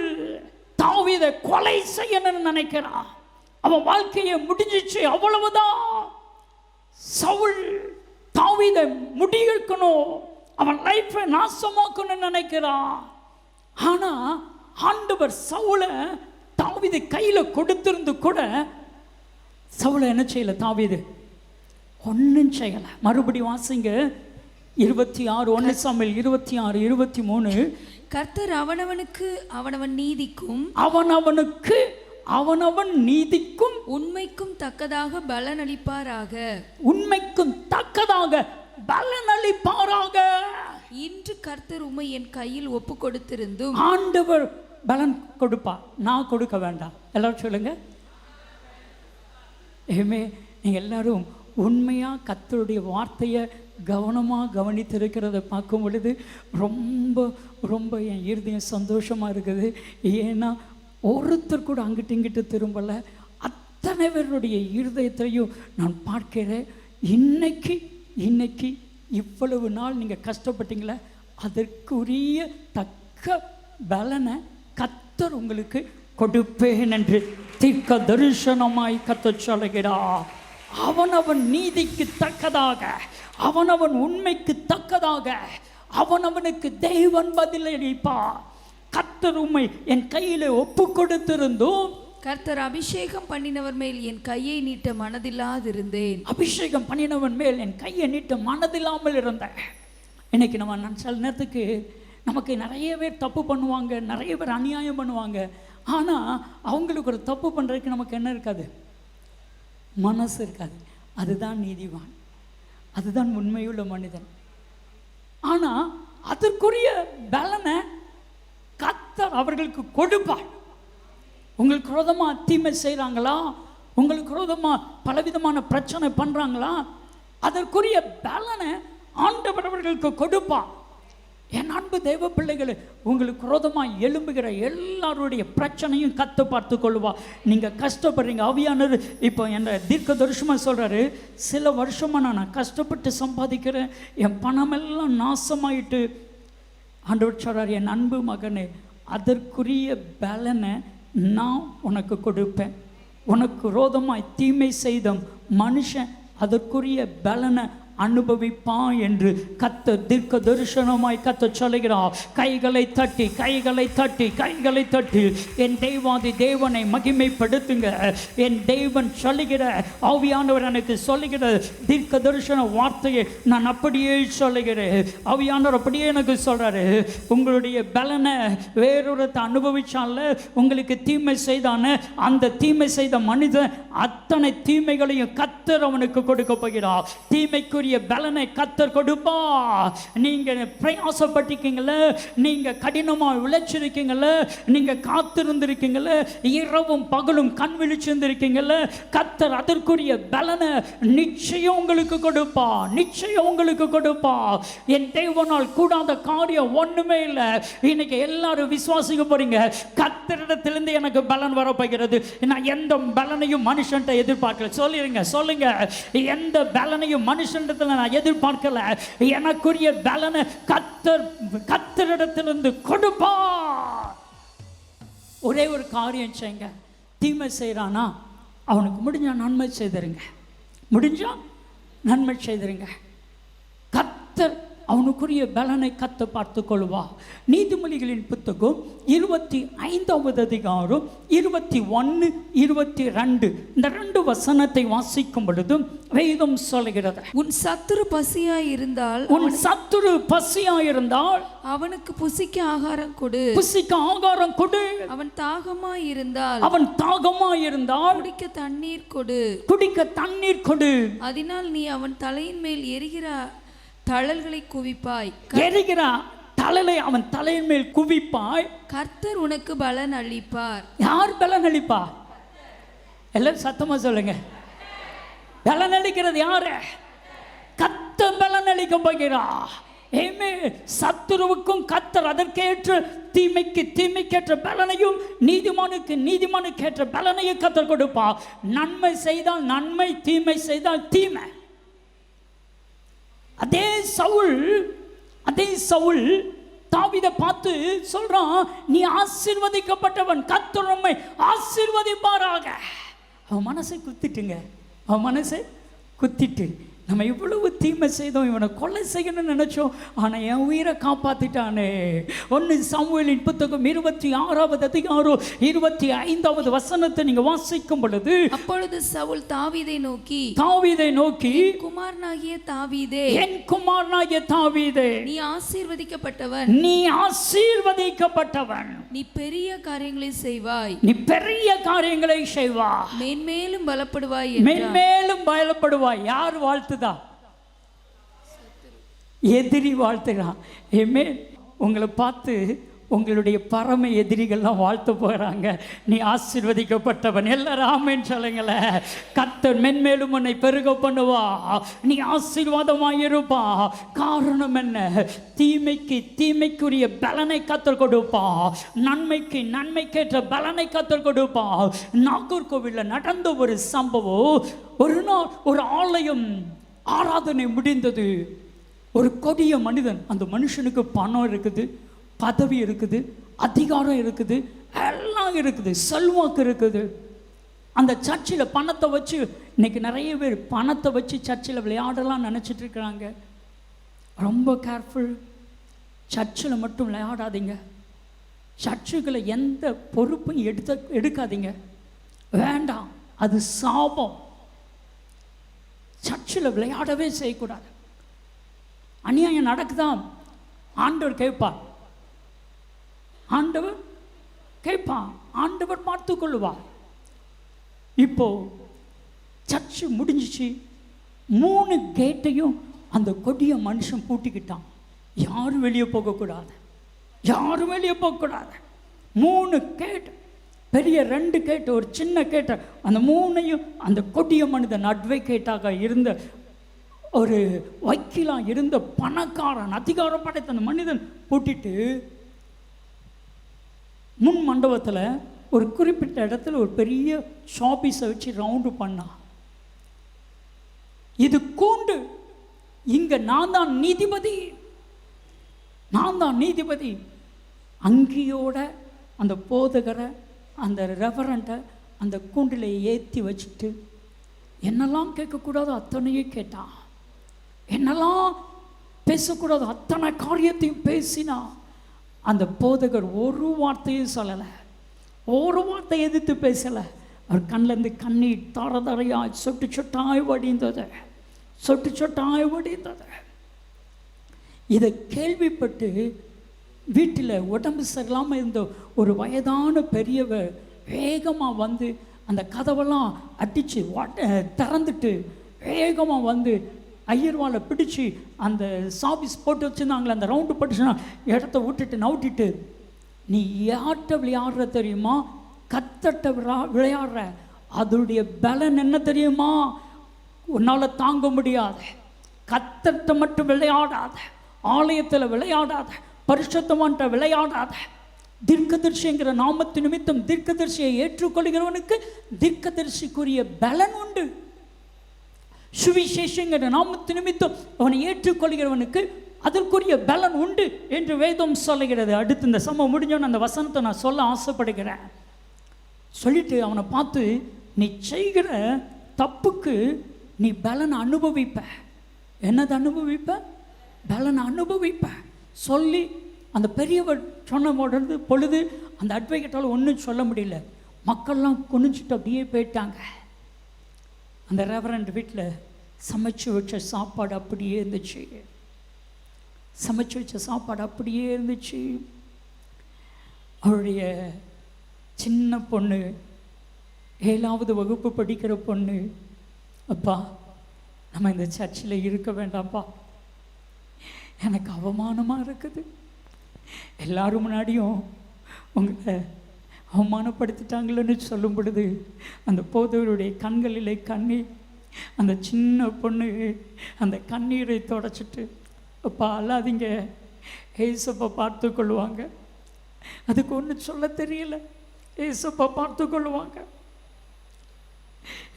தாவீதை கொலை செய்யணும்னு நினைக்கிறான். அவன் வாழ்க்கையை முடிஞ்சிச்சு, அவ்வளவுதான். சவுல் தாவீதை முடிக்கணும், அவன் லைஃபை நாசமாக்கணும்னு நினைக்கிறான். ஆனா ஆண்டவர் சவுலை தாவீது கையில கொடுத்திருந்து கூட சவுலை என்ன செய்யல, தாவீது ஒன்றும் செய்யல. மறுபடி வாசிங்க 26 1 சாமுவேல் 26 23. கர்த்தர் அவனவனுக்கு அவனவன் நீதிக்கும் அவனவன் நீதிக்கும் உண்மைக்கும் தக்கதாக பலன் அளிப்பாராக. உண்மைக்கும் தக்கதாக பலன் அளிப்பாராக. இன்று கர்த்தர் உம்மை என் கையில் ஒப்பு கொடுத்திருந்தும், ஆண்டவர் பலன் கொடுப்பா, நான் கொடுக்க வேண்டாம். எல்லாரும் சொல்லுங்க. ஏமே, நீங்க எல்லாரும் உண்மையா கர்த்தருடைய வார்த்தையை கவனமாக கவனித்திருக்கிறத பார்க்கும் பொழுது ரொம்ப ரொம்ப என் இருதயம் சந்தோஷமாக இருக்குது. ஏன்னா ஒருத்தர் கூட அங்கிட்டு இங்கிட்டு திரும்பலை. அத்தனை பேருடைய இருதயத்தையும் நான் பார்க்கிறேன். இன்னைக்கு இவ்வளவு நாள் நீங்கள் கஷ்டப்பட்டீங்களே, அதற்குரிய தக்க பலனை கர்த்தர் உங்களுக்கு கொடுப்பேன் என்று தீர்க்க தரிசனமாய் கர்த்தர் சொல்லுகிறார். அவனவன் நீதிக்கு தக்கதாக, அவனவன் உண்மைக்கு தக்கதாக அவனவனுக்கு தேவன் பதிலளிப்பார். கர்த்தர் உம்மை என் கையிலே ஒப்பு கொடுத்திருந்தும், கர்த்தர் அபிஷேகம் பண்ணினவர் மேல் என் கையை நீட்ட மனதில்லாதிருந்தேன். அபிஷேகம் பண்ணினவன் மேல் என் கையை நீட்ட மனதில்லாமல் இருந்தேன். இன்னைக்கு நம்ம சில நேரத்துக்கு நமக்கு நிறைய பேர் தப்பு பண்ணுவாங்க, நிறைய பேர் அநியாயம் பண்ணுவாங்க. ஆனால் அவங்களுக்கு ஒரு தப்பு பண்ணுறதுக்கு நமக்கு என்ன இருக்காது, மனசு இருக்காது. அதுதான் நீதிவான், அதுதான் உண்மையுள்ள மனிதன். ஆனால் அதற்குரிய பலனை கர்த்தர் அவர்களுக்கு கொடுப்பார். உங்களுக்கு விரோதமாக தீமை செய்கிறாங்களா, உங்களுக்கு விரோதமாக பலவிதமான பிரச்சனை பண்ணுறாங்களா, அதற்குரிய பலனை ஆண்டவர் அவர்களுக்கு கொடுப்பார். என் அன்பு தெய்வ பிள்ளைகளே, உங்களுக்கு விரோதமாக எழும்புகிற எல்லாருடைய பிரச்சனையும் கத்து பார்த்து கொள்வா. நீங்கள் கஷ்டப்படுறீங்க, ஆவியானவர் இப்போ என்ன தீர்க்க தரிசனமாக சொல்கிறாரு, சில வருஷமாக நான் கஷ்டப்பட்டு சம்பாதிக்கிறேன், என் பணமெல்லாம் நாசமாயிட்டு. ஆண்டவர் சொல்கிறார், என் அன்பு மகனே, அதற்குரிய பலனை நான் உனக்கு கொடுப்பேன். உனக்கு விரோதமாய் தீமை செய்த மனுஷன் அதற்குரிய பலனை அனுபவிப்பான் என்று கர்த்தர் தீர்க்க தரிசனமாய் கர்த்தர் சொல்லுகிறார். கைகளை தட்டி கைகளை தட்டி கைகளை தட்டி என் தேவாதி தேவனை மகிமைப்படுத்துங்க. என் தேவன் சொல்லுகிற ஆவியானவர் எனக்கு சொல்லுகிற தீர்க்க தரிசன வார்த்தையை நான் அப்படியே சொல்லுகிறேன். ஆவியானவர் அப்படியே எனக்கு சொல்றாரு, உங்களுடைய பலனை வேறொருத்த அனுபவிச்சால, உங்களுக்கு தீமை செய்தான அந்த தீமை செய்த மனிதன் அத்தனை தீமைகளையும் கர்த்தர் அவனுக்கு கொடுக்க போகிறார். தீமைக்கு அதற்குரிய பலனை கர்த்தர் கொடுப்பா. நீங்க பிரயாசப்பட்டிருக்கீங்கள, நீங்க கடினமாக உழைச்சிருக்கீங்கள, நீங்க காத்திருந்திருக்கீங்கள, இரவும் பகலும் கண் விழிச்சிருந்திருக்கீங்கள, கர்த்தர் அதற்குரிய பலனை நிச்சயம் உங்களுக்கு கொடுப்பா, நிச்சயம் உங்களுக்கு கொடுப்பா. என் தேவனால் கூடாத காரியம் ஒண்ணுமே இல்லை. இன்னைக்கு எல்லாரும் விசுவாசிக்க போறீங்க, கர்த்தரிடத்திலிருந்து எனக்கு பலன் வரப்போகிறது. நான் எந்த பலனையும் மனுஷன்ட்ட எதிர்பார்க்கல. சொல்லுங்க, எந்த பலனையும் மனுஷனிடத்தில் நான் எதிர்பார்க்கல. எனக்குரிய பலனை கர்த்தரிடத்திலிருந்து கொடுப்பா. ஒரே ஒரு காரியம் செய்யுங்க. தீமை செய்கிறானா அவனுக்கு முடிஞ்சா நன்மை செய்திருங்க, முடிஞ்சா நன்மை செய்திருங்க. கர்த்தர் அவனுக்குரிய பலனை கத்த பார்த்து கொள்வா. நீதிமொழிகளின் புத்தகம் 25வது அதிகாரம் 21, 22 இந்த 2 வசனத்தை வாசிக்கும் பொழுதும் வேதம் சொல்கிறது, உன் சத்துரு பசியாய் இருந்தால், உன் சத்துரு பசியாய் இருந்தால் அவனுக்கு புசிக்க ஆகாரம் கொடு, புசிக்க ஆகாரம் கொடு. அவன் தாகமாய் இருந்தால், அவன் தாகமாய் இருந்தால் குடிக்க தண்ணீர் கொடு, குடிக்க தண்ணீர் கொடு. அதனால் நீ அவன் தலையின் மேல் எரிகிற தழல்களை குவிப்பாய், எரிகிற தழலை அவன் தலையின் மேல் குவிப்பாய். கர்த்தர் உனக்கு பலன் அளிப்பார். யார் பலன் அளிப்பா? எல்லாரும் சத்தமா சொல்லுங்க. பலன் அளிக்கிறது யாரு? கர்த்தர் பலன் அளிக்க போகிறா. ஏமே, சத்துருவுக்கும் கர்த்தர் அதற்கேற்ற தீமைக்கேற்ற பலனையும், நீதிமானுக்கேற்ற பலனையும் கர்த்தர் கொடுப்பா. நன்மை செய்தால் நன்மை, தீமை செய்தால் தீமை. அதே சவுல் தாவீதை பார்த்து சொல்றான், நீ ஆசீர்வதிக்கப்பட்டவன், கர்த்தர் உம்மை ஆசீர்வதிப்பாராக. அவன் மனசை குத்திட்டு நம்ம இவ்வளவு தீமை செய்தோம், இவனை கொலை செய்யணும்னு நினைச்சோம், ஆனால் என் உயிரை காப்பாத்திட்டானே. 1 சாமுவேலின் புத்தகம் 26வது அதிகாரம் 25வது வசனத்தை நீங்க வாசிக்கும் பொழுது, அப்பொழுது சவுல் தாவீதை நோக்கி, குமாரனாகிய தாவீதே, என் குமாரனாகிய தாவீதே, நீ ஆசீர்வதிக்கப்பட்டவன், நீ பெரிய காரியங்களை செய்வாய், மேன்மேலும் பலப்படுவாய். யார் வாழ்த்துதா? எதிரி வாழ்த்துகிறான். ஏமே, உங்களை பார்த்து உங்களுடைய பரம எதிரிகள்லாம் வாழ்த்த போகிறாங்க, நீ ஆசீர்வதிக்கப்பட்டவன். எல்லாரும் ஆமென் சொல்லுங்களேன். கர்த்தர் மென்மேலும் உன்னை பெருக பண்ணுவா, நீ ஆசீர்வாதமாயிருப்பா. காரணம் என்ன? தீமைக்குரிய பலனை கர்த்தர் கொடுப்பா, நன்மைக்கேற்ற பலனை கர்த்தர் கொடுப்பா. நாகர்கோவிலில் நடந்த ஒரு சம்பவம். ஒரு நாள் ஒரு ஆலயம் ஆராதனை முடிந்தது. ஒரு கொடிய மனிதன், அந்த மனுஷனுக்கு பணம் இருக்குது, பதவி இருக்குது, அதிகாரம் இருக்குது, எல்லாம் இருக்குது, செல்வாக்கு இருக்குது. அந்த சர்ச்சில் பணத்தை வச்சு, இன்னைக்கு நிறைய பேர் பணத்தை வச்சு சர்ச்சில் விளையாடலாம் நினச்சிட்டு இருக்கிறாங்க. ரொம்ப கேர்ஃபுல். சர்ச்சில் மட்டும் விளையாடாதீங்க. சர்ச்சுகளை எந்த பொறுப்பும் எடுக்காதீங்க, வேண்டாம், அது சாபம். சர்ச்சில் விளையாடவே செய்யக்கூடாது. அநியாயம் நடக்குதான், ஆண்டவர் கேட்பார், ஆண்டவர் பார்த்து கொள்ளுவார். இப்போ சர்ச்சு முடிஞ்சிச்சு, 3 கேட்டையும் அந்த கொடிய மனுஷன் பூட்டிக்கிட்டான். யாரும் வெளியே போகக்கூடாது. 3 கேட், பெரிய 2 கேட்டு, ஒரு சின்ன கேட்டை, அந்த 3ஐயும் அந்த கொடிய மனிதன் அட்வொகேட்டாக இருந்த, ஒரு வக்கீலாக இருந்த பணக்காரன், அதிகாரம் படைத்த அந்த மனிதன் பூட்டிட்டு முன் மண்டபத்தில் ஒரு குறிப்பிட்ட இடத்துல ஒரு பெரிய ஷாப்பீஸை வச்சு ரவுண்டு பண்ணான். இது கூண்டு, இங்கே நான் தான் நீதிபதி. அங்கியோட அந்த போதகரை, அந்த ரெவரண்ட்டை அந்த கூண்டில் ஏற்றி வச்சுட்டு என்னெல்லாம் கேட்கக்கூடாதோ அத்தனையும் கேட்டான், என்னெல்லாம் பேசக்கூடாதோ அத்தனை காரியத்தையும் பேசினா. அந்த போதகர் ஒரு வார்த்தையும் சொல்லலை, ஒரு வார்த்தை எதிர்த்து பேசலை. அவர் கண்ணிலேருந்து கண்ணீர் தாரதாரையாய் சொட்டு சொட்டாய் வடிந்தது. இதை கேள்விப்பட்டு வீட்டில் உடம்பு சரியில்லாமல் இருந்த ஒரு வயதான பெரியவர் வேகமாக வந்து, 2 அந்த கதவெல்லாம் அடித்து திறந்துட்டு வேகமாக வந்து ஐயர்வாலை பிடிச்சி அந்த சாபிஸ் போட்டு வச்சுருந்தாங்களே அந்த ரவுண்டு போட்டுச்சுன்னா இடத்த விட்டுட்டு நவுட்டிட்டு, நீ யார்கிட்ட விளையாடுற தெரியுமா? கத்தட்ட விளையாடுற. அதோடைய பலன் என்ன தெரியுமா? உன்னால் தாங்க முடியாத. கத்தட்ட மட்டும் விளையாடாத, ஆலயத்தில் விளையாடாத, பரிசுத்தவான்கிட்ட விளையாடாத. தீர்க்கதரிசிங்கிற நாமத்து நிமித்தம் தீர்க்கதரிசியை ஏற்றுக்கொள்கிறவனுக்கு தீர்க்கதரிசிக்குரிய பலன் உண்டு. சுவிசேஷங்கிற நாமத்து நிமித்தம் அவனை ஏற்றுக்கொள்கிறவனுக்கு அதற்குரிய பலன் உண்டு என்று வேதம் சொல்லுகிறது. அடுத்து இந்த சம்பவம் முடிஞ்சோன்னு அந்த வசனத்தை நான் சொல்ல ஆசைப்படுகிறேன். சொல்லிட்டு அவனை பார்த்து, நீ செய்கிற தப்புக்கு நீ பலனை அனுபவிப்ப. என்னது அனுபவிப்ப? பலனை அனுபவிப்ப சொல்லி அந்த பெரியவர் சொன்ன பொழுது அந்த அட்வொகேட்டால் ஒன்றும் சொல்ல முடியல. மக்கள்லாம் குனிஞ்சிட்டு அப்படியே போயிட்டாங்க. அந்த ரெவரண்ட் வீட்டில் சமைச்சு வச்ச சாப்பாடு அப்படியே இருந்துச்சு. சமைச்சு வச்ச சாப்பாடு அப்படியே இருந்துச்சு. அவருடைய சின்ன பொண்ணு, 7வது வகுப்பு படிக்கிற பொண்ணு, அப்பா நம்ம இந்த சர்ச்சில் இருக்க வேண்டாம்ப்பா, எனக்கு அவமானமாக இருக்குது. எல்லாரும் முன்னாடியும் உங்களை அவமானப்படுத்திட்டாங்களேன்னு சொல்லும் பொழுது அந்த போதவருடைய கண்களிலே கண்ணீர். அந்த சின்ன பொண்ணு அந்த கண்ணீரை தொடச்சிட்டு, அப்பா அல்லாதீங்க, ஏசப்பா பார்த்து கொள்வாங்க. அதுக்கு ஒன்றும் சொல்ல தெரியல, ஏசப்பா பார்த்து கொள்வாங்க.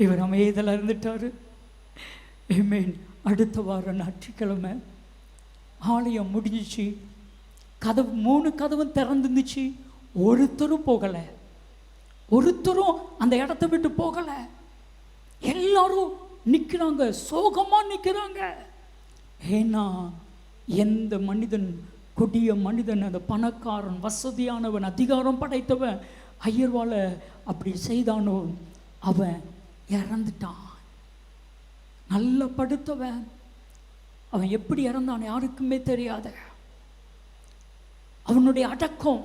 இவர் அமைதியில் இருந்துட்டார். ஆமென். அடுத்த வாரம் ஞாயிற்றுக்கிழமை ஆலயம் முடிஞ்சிச்சு. கதவு 3 கதவும் திறந்துருந்துச்சு. ஒருத்தரும் போகலை, ஒருத்தரும் அந்த இடத்த விட்டு போகலை. எல்லாரும் நிற்கிறாங்க, சோகமாக நிற்கிறாங்க. ஏன்னா எந்த மனிதன், கொடிய மனிதன், அந்த பணக்காரன், வசதியானவன், அதிகாரம் படைத்தவன் ஐயர்வாலை அப்படி செய்தானோ அவன் இறந்துட்டான். நல்ல படுத்தவன், அவன் எப்படி இறந்தான் யாருக்குமே தெரியாத. அவனுடைய அடக்கம்,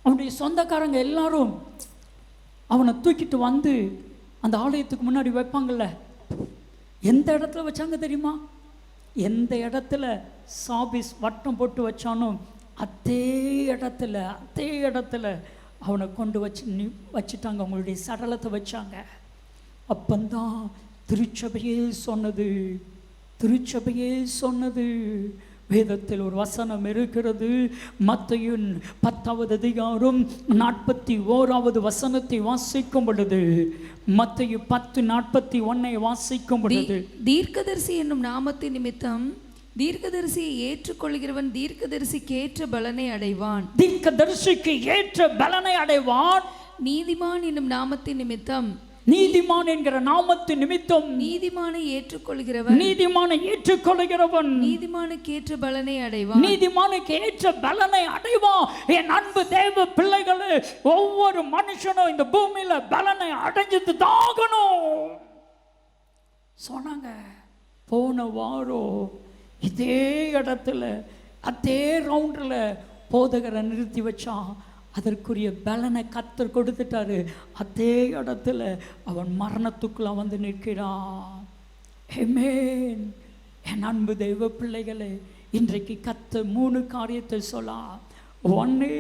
அவனுடைய சொந்தக்காரங்க எல்லாரும் அவனை தூக்கிட்டு வந்து அந்த ஆலயத்துக்கு முன்னாடி வைப்பாங்கள்ல, எந்த இடத்துல வச்சாங்க தெரியுமா? எந்த இடத்துல சாபிஸ் வட்டம் போட்டு வச்சானோ அதே இடத்துல அவனை கொண்டு வச்சுட்டாங்க. அவங்களுடைய சடலத்தை வச்சாங்க. அப்பந்தான் திருச்சபையே சொன்னது, வேதத்தில் ஒரு வசனம் இருக்கிறது. மத்தேயு 10வது அதிகாரம் 41வது வசனத்தை வாசிக்கும் பொழுது, மத்தேயு 10:41 வாசிக்கும் பொழுது, தீர்க்கதரிசி என்னும் நாமத்தின் நிமித்தம் தீர்க்கதரிசியை ஏற்றுக்கொள்கிறவன் தீர்க்கதரிசிக்கு ஏற்ற பலனை அடைவான். தீர்க்கதரிசிக்கு ஏற்ற பலனை அடைவான். நீதிமான் என்னும் நாமத்தின் நிமித்தம், நீதிமான் என்கிற நாமத்தின் நிமித்தம் நீதிமானை ஏற்றுக்கொள்கிறவன் நீதிமானுக்கு ஏற்ற பலனை அடைவான். நீதிமானுக்கு ஏற்ற பலனை அடைவான். என் அன்பு தேவ பிள்ளைகளே, ஒவ்வொரு மனுஷனும் இந்த பூமியில பலனை அடைஞ்சது தாகணும் சொன்னாங்க. போன வாரம் இதே இடத்துல அதே ரவுண்டில் போதகரை நிறுத்தி வச்சான். அதற்குரிய பலனை கர்த்தர் கொடுத்துட்டாரு. அதே இடத்துல அவன் மரணத்துக்குள்ள வந்து நிற்கிறான். ஆமென். என் அன்பு தெய்வ பிள்ளைகளே, இன்றைக்கு கர்த்தர் 3 காரியத்தை சொல்லலாம். 1,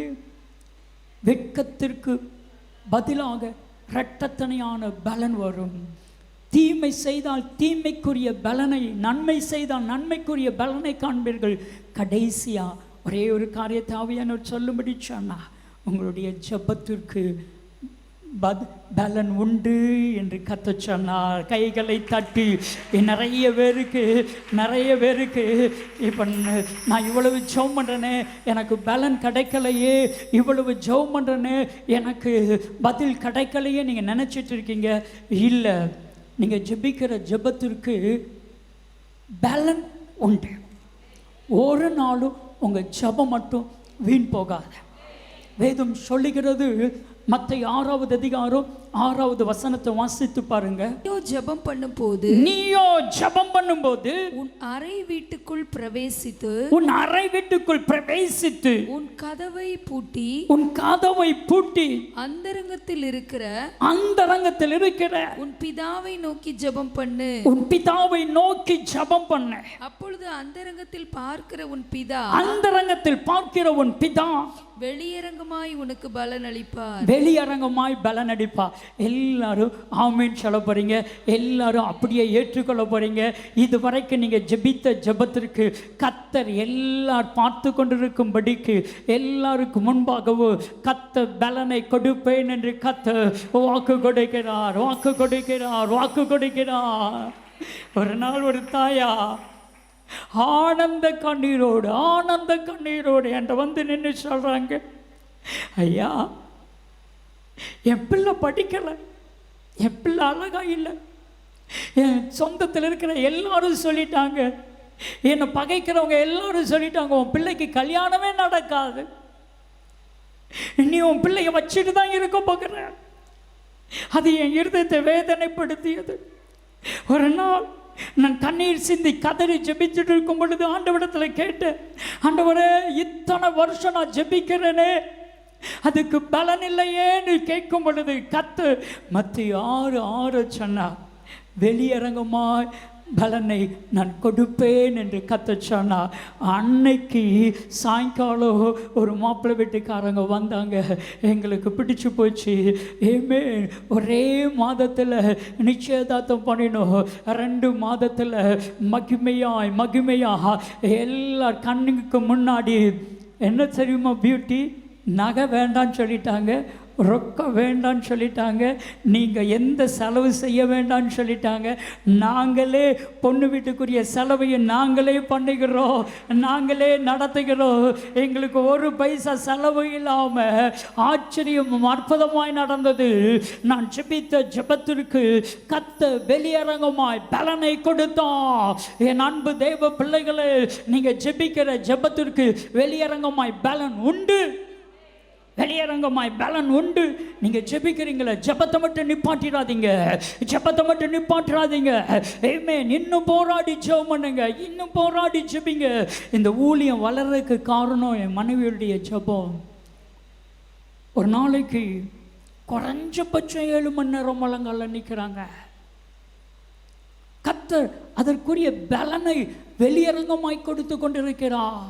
வெட்கத்திற்கு பதிலாக இரட்டத்தனையான பலன் வரும். தீமை செய்தால் தீமைக்குரிய பலனை, நன்மை செய்தால் நன்மைக்குரிய பலனை காண்பீர்கள். கடைசியா ஒரே ஒரு காரியத்தை ஆவியானவர் சொல்லும்படி சொன்னா, உங்களுடைய ஜெபத்திற்கு பலன் உண்டு என்று கர்த்தர் சொன்னார். கைகளை தட்டி நிறைய பேருக்கு இப்போ நான் இவ்வளவு ஜெபம் பண்ணுறேனே, எனக்கு பலன் கிடைக்கலையே, இவ்வளவு ஜெபம் பண்ணுறேனே, எனக்கு பதில் கிடைக்கலையே நீங்கள் நினச்சிட்டு இருக்கீங்க. இல்லை, நீங்கள் ஜெபிக்கிற ஜெபத்திற்கு பலன் உண்டு. ஒரு நாளும் உங்கள் ஜெபம் மட்டும் வீண் போகாது. வேதம் சொல்லுகிறது, மத்தேயு 6வது அதிகாரம் 6வது வசனத்தை வாசித்து பாருங்க. நீயோ ஜெபம் பண்ணும்போது நீயோ ஜெபம் பண்ணும்போது உன் அறை வீட்டுக்குள் பிரவேசித்து உன் அறை வீட்டுக்குள் பிரவேசித்து உன் கதவை பூட்டி உன் கதவை பூட்டி அந்தரங்கத்தில் இருக்கிற உன் பிதாவை நோக்கி ஜெபம் பண்ணு. உன் பிதாவை நோக்கி ஜெபம் பண்ணு. அப்பொழுது அந்தரங்கத்தில் பார்க்கிற உன் பிதா வெளியரங்கமாய் உனக்கு பலன் அளிப்பார். வெளியரங்கமாய் பலன் அளிப்பார். எல்லாரும் ஆமீன் சொல்ல போறீங்க. எல்லாரும் அப்படியே ஏற்றுக்கொள்ள போறீங்க. இதுவரைக்கும் நீங்க ஜெபித்த ஜெபத்திற்கு கர்த்தர் எல்லார் பார்த்து கொண்டிருக்கும்படிக்கு எல்லாருக்கும் முன்பாகவும் கர்த்தர் பலனை கொடுப்பேன் என்று கர்த்தர் வாக்கு கொடுக்கிறார். வாக்கு கொடுக்கிறார். வாக்கு கொடுக்கிறார். ஒரு நாள் ஒரு தாயா ஆனந்த கண்ணீரோடு என்கிட்ட வந்து நின்று சொல்றாங்க, ஐயா என் பிள்ளை படிக்கலை, என் பிள்ளை அழகா இல்லை, என் சொந்தத்தில் இருக்கிற எல்லாரும் சொல்லிட்டாங்க, என்னை பகைக்கிறவங்க எல்லாரும் சொல்லிட்டாங்க, உன் பிள்ளைக்கு கல்யாணமே நடக்காது, நீ உன் பிள்ளைய வச்சுட்டு தான் இருக்க போகிற. அது என் இருதயத்தை வேதனைப்படுத்தியது. ஒரு நாள் நான் கண்ணீர் சிந்தி கதறி ஜெபிச்சுட்டு இருக்கும் பொழுது ஆண்டவரிடத்தில் கேட்டேன், ஆண்டவரே இத்தனை வருஷம் நான் ஜெபிக்கிறேனே அதுக்கு பலன் இல்லையேன்னு கேட்கும் பொழுது கர்த்தர் மத்திய 6:6 சொன்னார், வெளியரங்கமாய் பலனை நான் கொடுப்பேன் என்று கர்த்தர் சொன்னார். அன்னைக்கு சாயங்காலம் ஒரு மாப்பிள்ளை வீட்டுக்காரங்க வந்தாங்க. எங்களுக்கு பிடிச்சு போச்சு. ஏமே ஒரே மாதத்தில் நிச்சயதார்த்தம் பண்ணினோம். 2 மாதத்தில் மகிமையாக எல்லார் கண்ணுக்கு முன்னாடி என்ன தெரியுமா பியூட்டி, நகை வேண்டான்னு சொல்லிட்டாங்க, ரொக்கம் வேண்டான்னு சொல்லிட்டாங்க, நீங்கள் எந்த செலவு செய்ய வேண்டான்னு சொல்லிட்டாங்க. நாங்களே பொண்ணு வீட்டுக்குரிய செலவையை நாங்களே பண்ணுகிறோம், நாங்களே நடத்துகிறோம். எங்களுக்கு ஒரு பைசா செலவு இல்லாமல் ஆச்சரியம் அற்புதமாய் நடந்தது. நான் ஜெபித்த ஜெபத்திற்கு கர்த்தர் வெளியரங்கமாய் பலனை கொடுத்தான். என் அன்பு தேவ பிள்ளைகளே, நீங்கள் ஜெபிக்கிற ஜெபத்திற்கு வெளியரங்கமாய் பலன் உண்டு. வெளியரங்கமாய் பலன் உண்டு. நீங்க ஜெபிக்கிறீங்களா, ஜெபத்தை மட்டும் நிப்பாட்டிடாதீங்க, ஜெபத்தை மட்டும் நிப்பாட்டிடாதீங்க. ஆமென். இன்னும் போராடி ஜெபம் பண்ணுங்க, இன்னும் போராடி ஜெபிங்க. இந்த ஊழியம் வளர்றதுக்கு காரணம் என் மனைவியுடைய ஜெபம். ஒரு நாளைக்கு குறைஞ்சபட்சம் 7 மணி நேரம் முழங்கால நிற்கிறாங்க. கர்த்தர் அதற்குரிய பலனை வெளியரங்கமாய் கொடுத்து கொண்டிருக்கிறார்.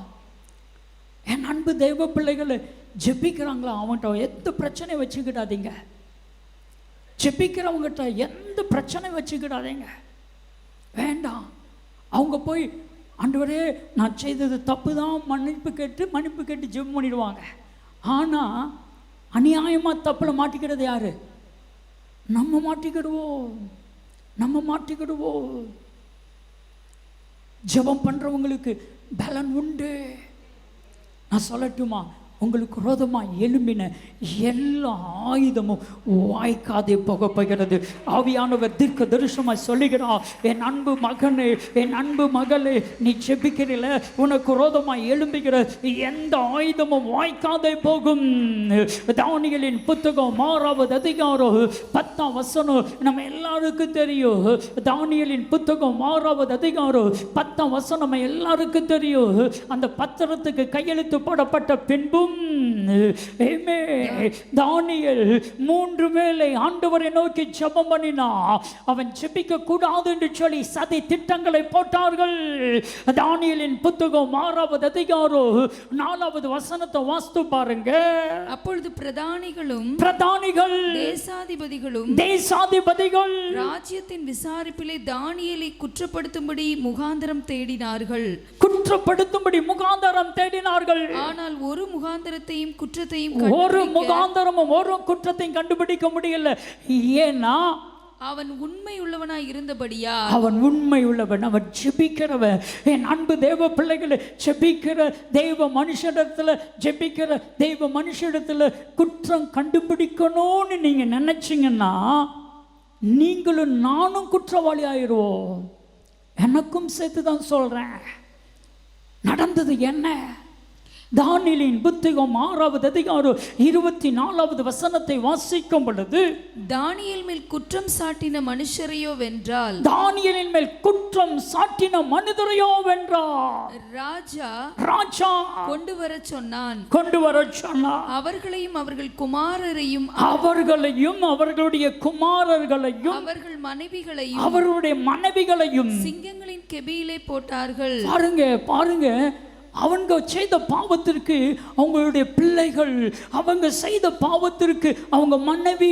என் அன்பு தெய்வ பிள்ளைகளை, ஜெபிக்கிறாங்களா அவன்கிட்ட எந்த பிரச்சனை வச்சுக்கிடாதீங்க. ஜெபிக்கிறவங்ககிட்ட எந்த பிரச்சனை வச்சுக்கிடாதீங்க, வேண்டாம். அவங்க போய் ஆண்டவரே நான் செய்தது தப்பு தான் மன்னிப்பு கேட்டு ஜெபம் பண்ணிடுவாங்க. ஆனால் அநியாயமாக தப்பில் மாட்டிக்கிறது யாரு? நம்ம மாட்டிக்கிடுவோம். ஜெபம் பண்ணுறவங்களுக்கு பலன் உண்டு. நான் சொல்லட்டுமா, உங்களுக்கு விரோதமாக எழும்பின எல்லா ஆயுதமும் வாய்க்காதே போகிறது. ஆவியானவர் தீர்க்க தரிசனமாக சொல்லுகிறார், என் அன்பு மகனே, என் அன்பு மகளே, நீ ஜெபிக்கிறீல, உனக்கு விரோதமாக எழும்புகிற எந்த ஆயுதமும் வாய்க்காதே போகும். தானியேலின் புத்தகம் 6வது அதிகாரம் 10ஆம் வசனம் நம்ம எல்லாருக்கும் தெரியும். தானியேலின் புத்தகம் 6வது அதிகாரம் 10ஆம் வசனம் நம்ம எல்லாருக்கும் தெரியும். அந்த பத்திரத்துக்கு கையெழுத்து போடப்பட்ட பின்பும் தானியேல் 3 வேளை ஆண்டவரை நோக்கி ஜெபம் பண்ணினா. அவன் ஜெபிக்க கூடாது என்று சொல்லி சதி திட்டங்களை போட்டார்கள். தானியேலின் புத்தகம் 6வது அதிகாரம் 4வது வசனத்தை வாசித்து பாருங்க. அப்பொழுது பிரதானிகள் தேசாதிபதிகள் ராஜ்யத்தின் விசாரிப்பிலே தானியேலை குற்றப்படுத்தும்படி முகாந்தரம் தேடினார்கள். ஆனால் ஒரு முகாந்தரத்தையும் குற்றத்தையும் கண்டுபிடிக்க முடியல. ஏன்னா அவன் உண்மை உள்ளவனாய் இருந்தபடியா. அவன் ஜெபிக்கிறவன். என் அன்பு தேவ பிள்ளைகளை, ஜெபிக்கிற தெய்வ மனுஷிடத்துல குற்றம் கண்டுபிடிக்கணும்னு நீங்க நினைச்சீங்கன்னா நீங்களும் நானும் குற்றவாளி ஆயிடுவோம். எனக்கும் சேர்த்து தான் சொல்றேன். நடந்தது என்ன? தானியேலின் புத்தகம் 6வது அதிகாரம் 24வது வசனத்தை வாசிக்கும் பொழுது, தானியேல் மேல் குற்றம் சாட்டின மனுஷரையோ வென்றால், தானியேலின் மேல் குற்றம் சாட்டின மனிதரையோ வென்றார். ராஜா கொண்டு வர சொன்னான். அவர்களையும் அவர்கள் குமாரரையும் அவர்களுடைய குமாரர்களையும் அவர்கள் மனைவிகளையும் அவருடைய மனைவிகளையும் சிங்கங்களின் கெபியிலே போட்டார்கள். பாருங்க அவங்க செய்த பாவத்திற்கு அவங்களுடைய பிள்ளைகள், அவங்க செய்த பாவத்திற்கு அவங்க மனைவி,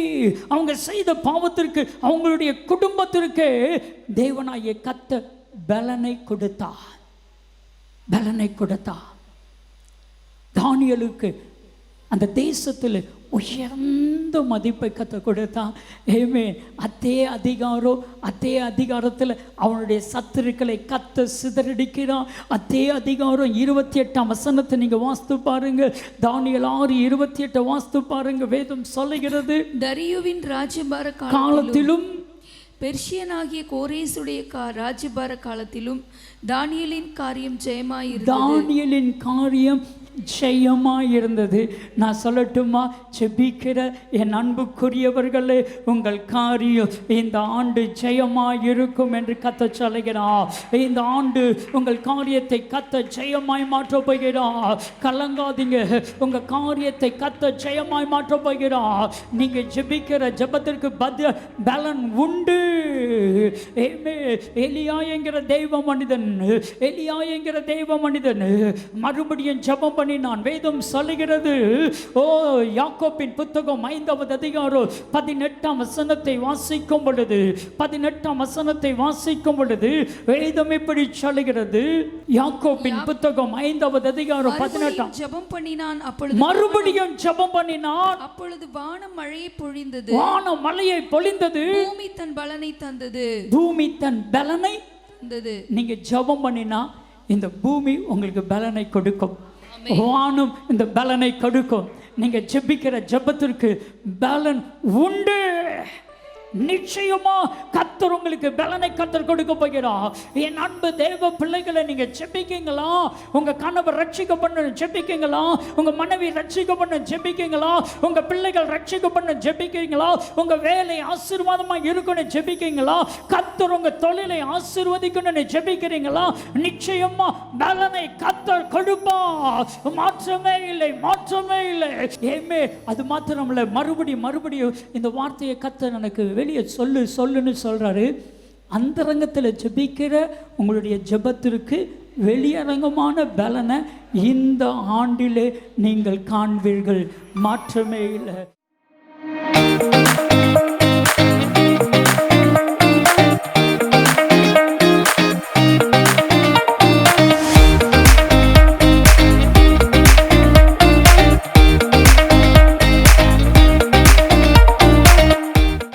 அவங்க செய்த பாவத்திற்கு அவங்களுடைய குடும்பத்திற்கு தேவனாகிய கர்த்தர் பலனை கொடுத்தார். தானியேலுக்கு அந்த தேசத்தில் உயர்ந்த மதிப்பை கற்றுக் கொடுத்தான். ஆமென். அதே அதிகாரத்தில் அவனுடைய சத்துருக்களை கத்த சிதறடிக்கிறான். அதே அதிகாரம் 28ஆம் வசனத்தை நீங்கள் வாசித்து பாருங்க. தானியேல் 6:28 வாசித்து பாருங்க. வேதம் சொல்லுகிறது, தரியுவின் ராஜ்யபார காலத்திலும் பெர்ஷியனாகிய கோரேசுடைய ராஜ்யபார காலத்திலும் தானியேலின் காரியம் ஜெயமாயிருந்தது. நான் சொல்லட்டுமா? செபிக்கிற என் அன்புக்குரியவர்களே, உங்கள் காரியம் இந்த ஆண்டு ஜெயமாயிருக்கும் என்று கர்த்தர் சொல்கிறார். இந்த ஆண்டு உங்கள் காரியத்தை கர்த்தர் ஜெயமாய் மாற்றப் போகிறார். கலங்காதீங்க, உங்கள் காரியத்தை கர்த்தர் ஜெயமாய் மாற்றப் போகிறார். நீங்க ஜெபிக்கிற ஜெபத்திற்கு பலன் உண்டு. எலியா என்கிற தெய்வ மனிதன் மறுபடியும் ஜெபம் நான் வேதம் சொல்லுகிறது. யாக்கோபின் புத்தகம் 5வது அதிகாரம் 18ஆம் வசனத்தை வாசிக்கும் பொழுது வேதம் இப்படி சொல்லுகிறது. யாக்கோபின் புத்தகம் 5வது அதிகாரம் 18 ஜெபம் பண்ணினான். மறுபடியும் ஜெபம் பண்ணினான். அப்பொழுது வானம் மழையை பொழிந்தது. பூமி தன் பலனை தந்தது. நீங்க ஜெபம் பண்ணினா இந்த பூமி உங்களுக்கு பலனை கொடுக்கும். வானம் இந்த பலனை கொடுக்கும். நீங்க ஜெபிக்கிற ஜெபத்திற்கு பலன் உண்டு. நிச்சயமா கர்த்தர் உங்களுக்கு பலனை கொடுக்க போகிறார். என் அன்பு தேவ பிள்ளைகளை, நீங்க ஜெபிக்கீங்களா? உங்க கணவர் ரட்சிக்கப்படணும் ஜெபிக்கீங்களா? உங்க மனைவி ரட்சிக்கப்படணும் ஜெபிக்கீங்களா? உங்க பிள்ளைகள் ரட்சிக்கப்படணும் ஜெபிக்கீங்களா? உங்க வேலை ஆசீர்வாதமா இருக்கணும் ஜெபிக்கீங்களா? கர்த்தர் உங்க தொழிலை ஆசீர்வதிக்கணும்னு ஜெபிக்கிறீங்களா? நிச்சயமா பலனை கர்த்தர் கொடுப்பார். மாற்றமே இல்லை. ஏமே அது மாத்திரமல்ல, மறுபடியும் இந்த வார்த்தையை கர்த்தர் எனக்கு வெளியே சொல்லுன்னு சொல்றாரு. அந்தரங்கத்தில் ஜெபிக்கிற உங்களுடைய ஜெபத்திற்கு வெளியரங்கமான பலனை இந்த ஆண்டிலே நீங்கள் காண்பீர்கள். மாற்றமே இல்லை.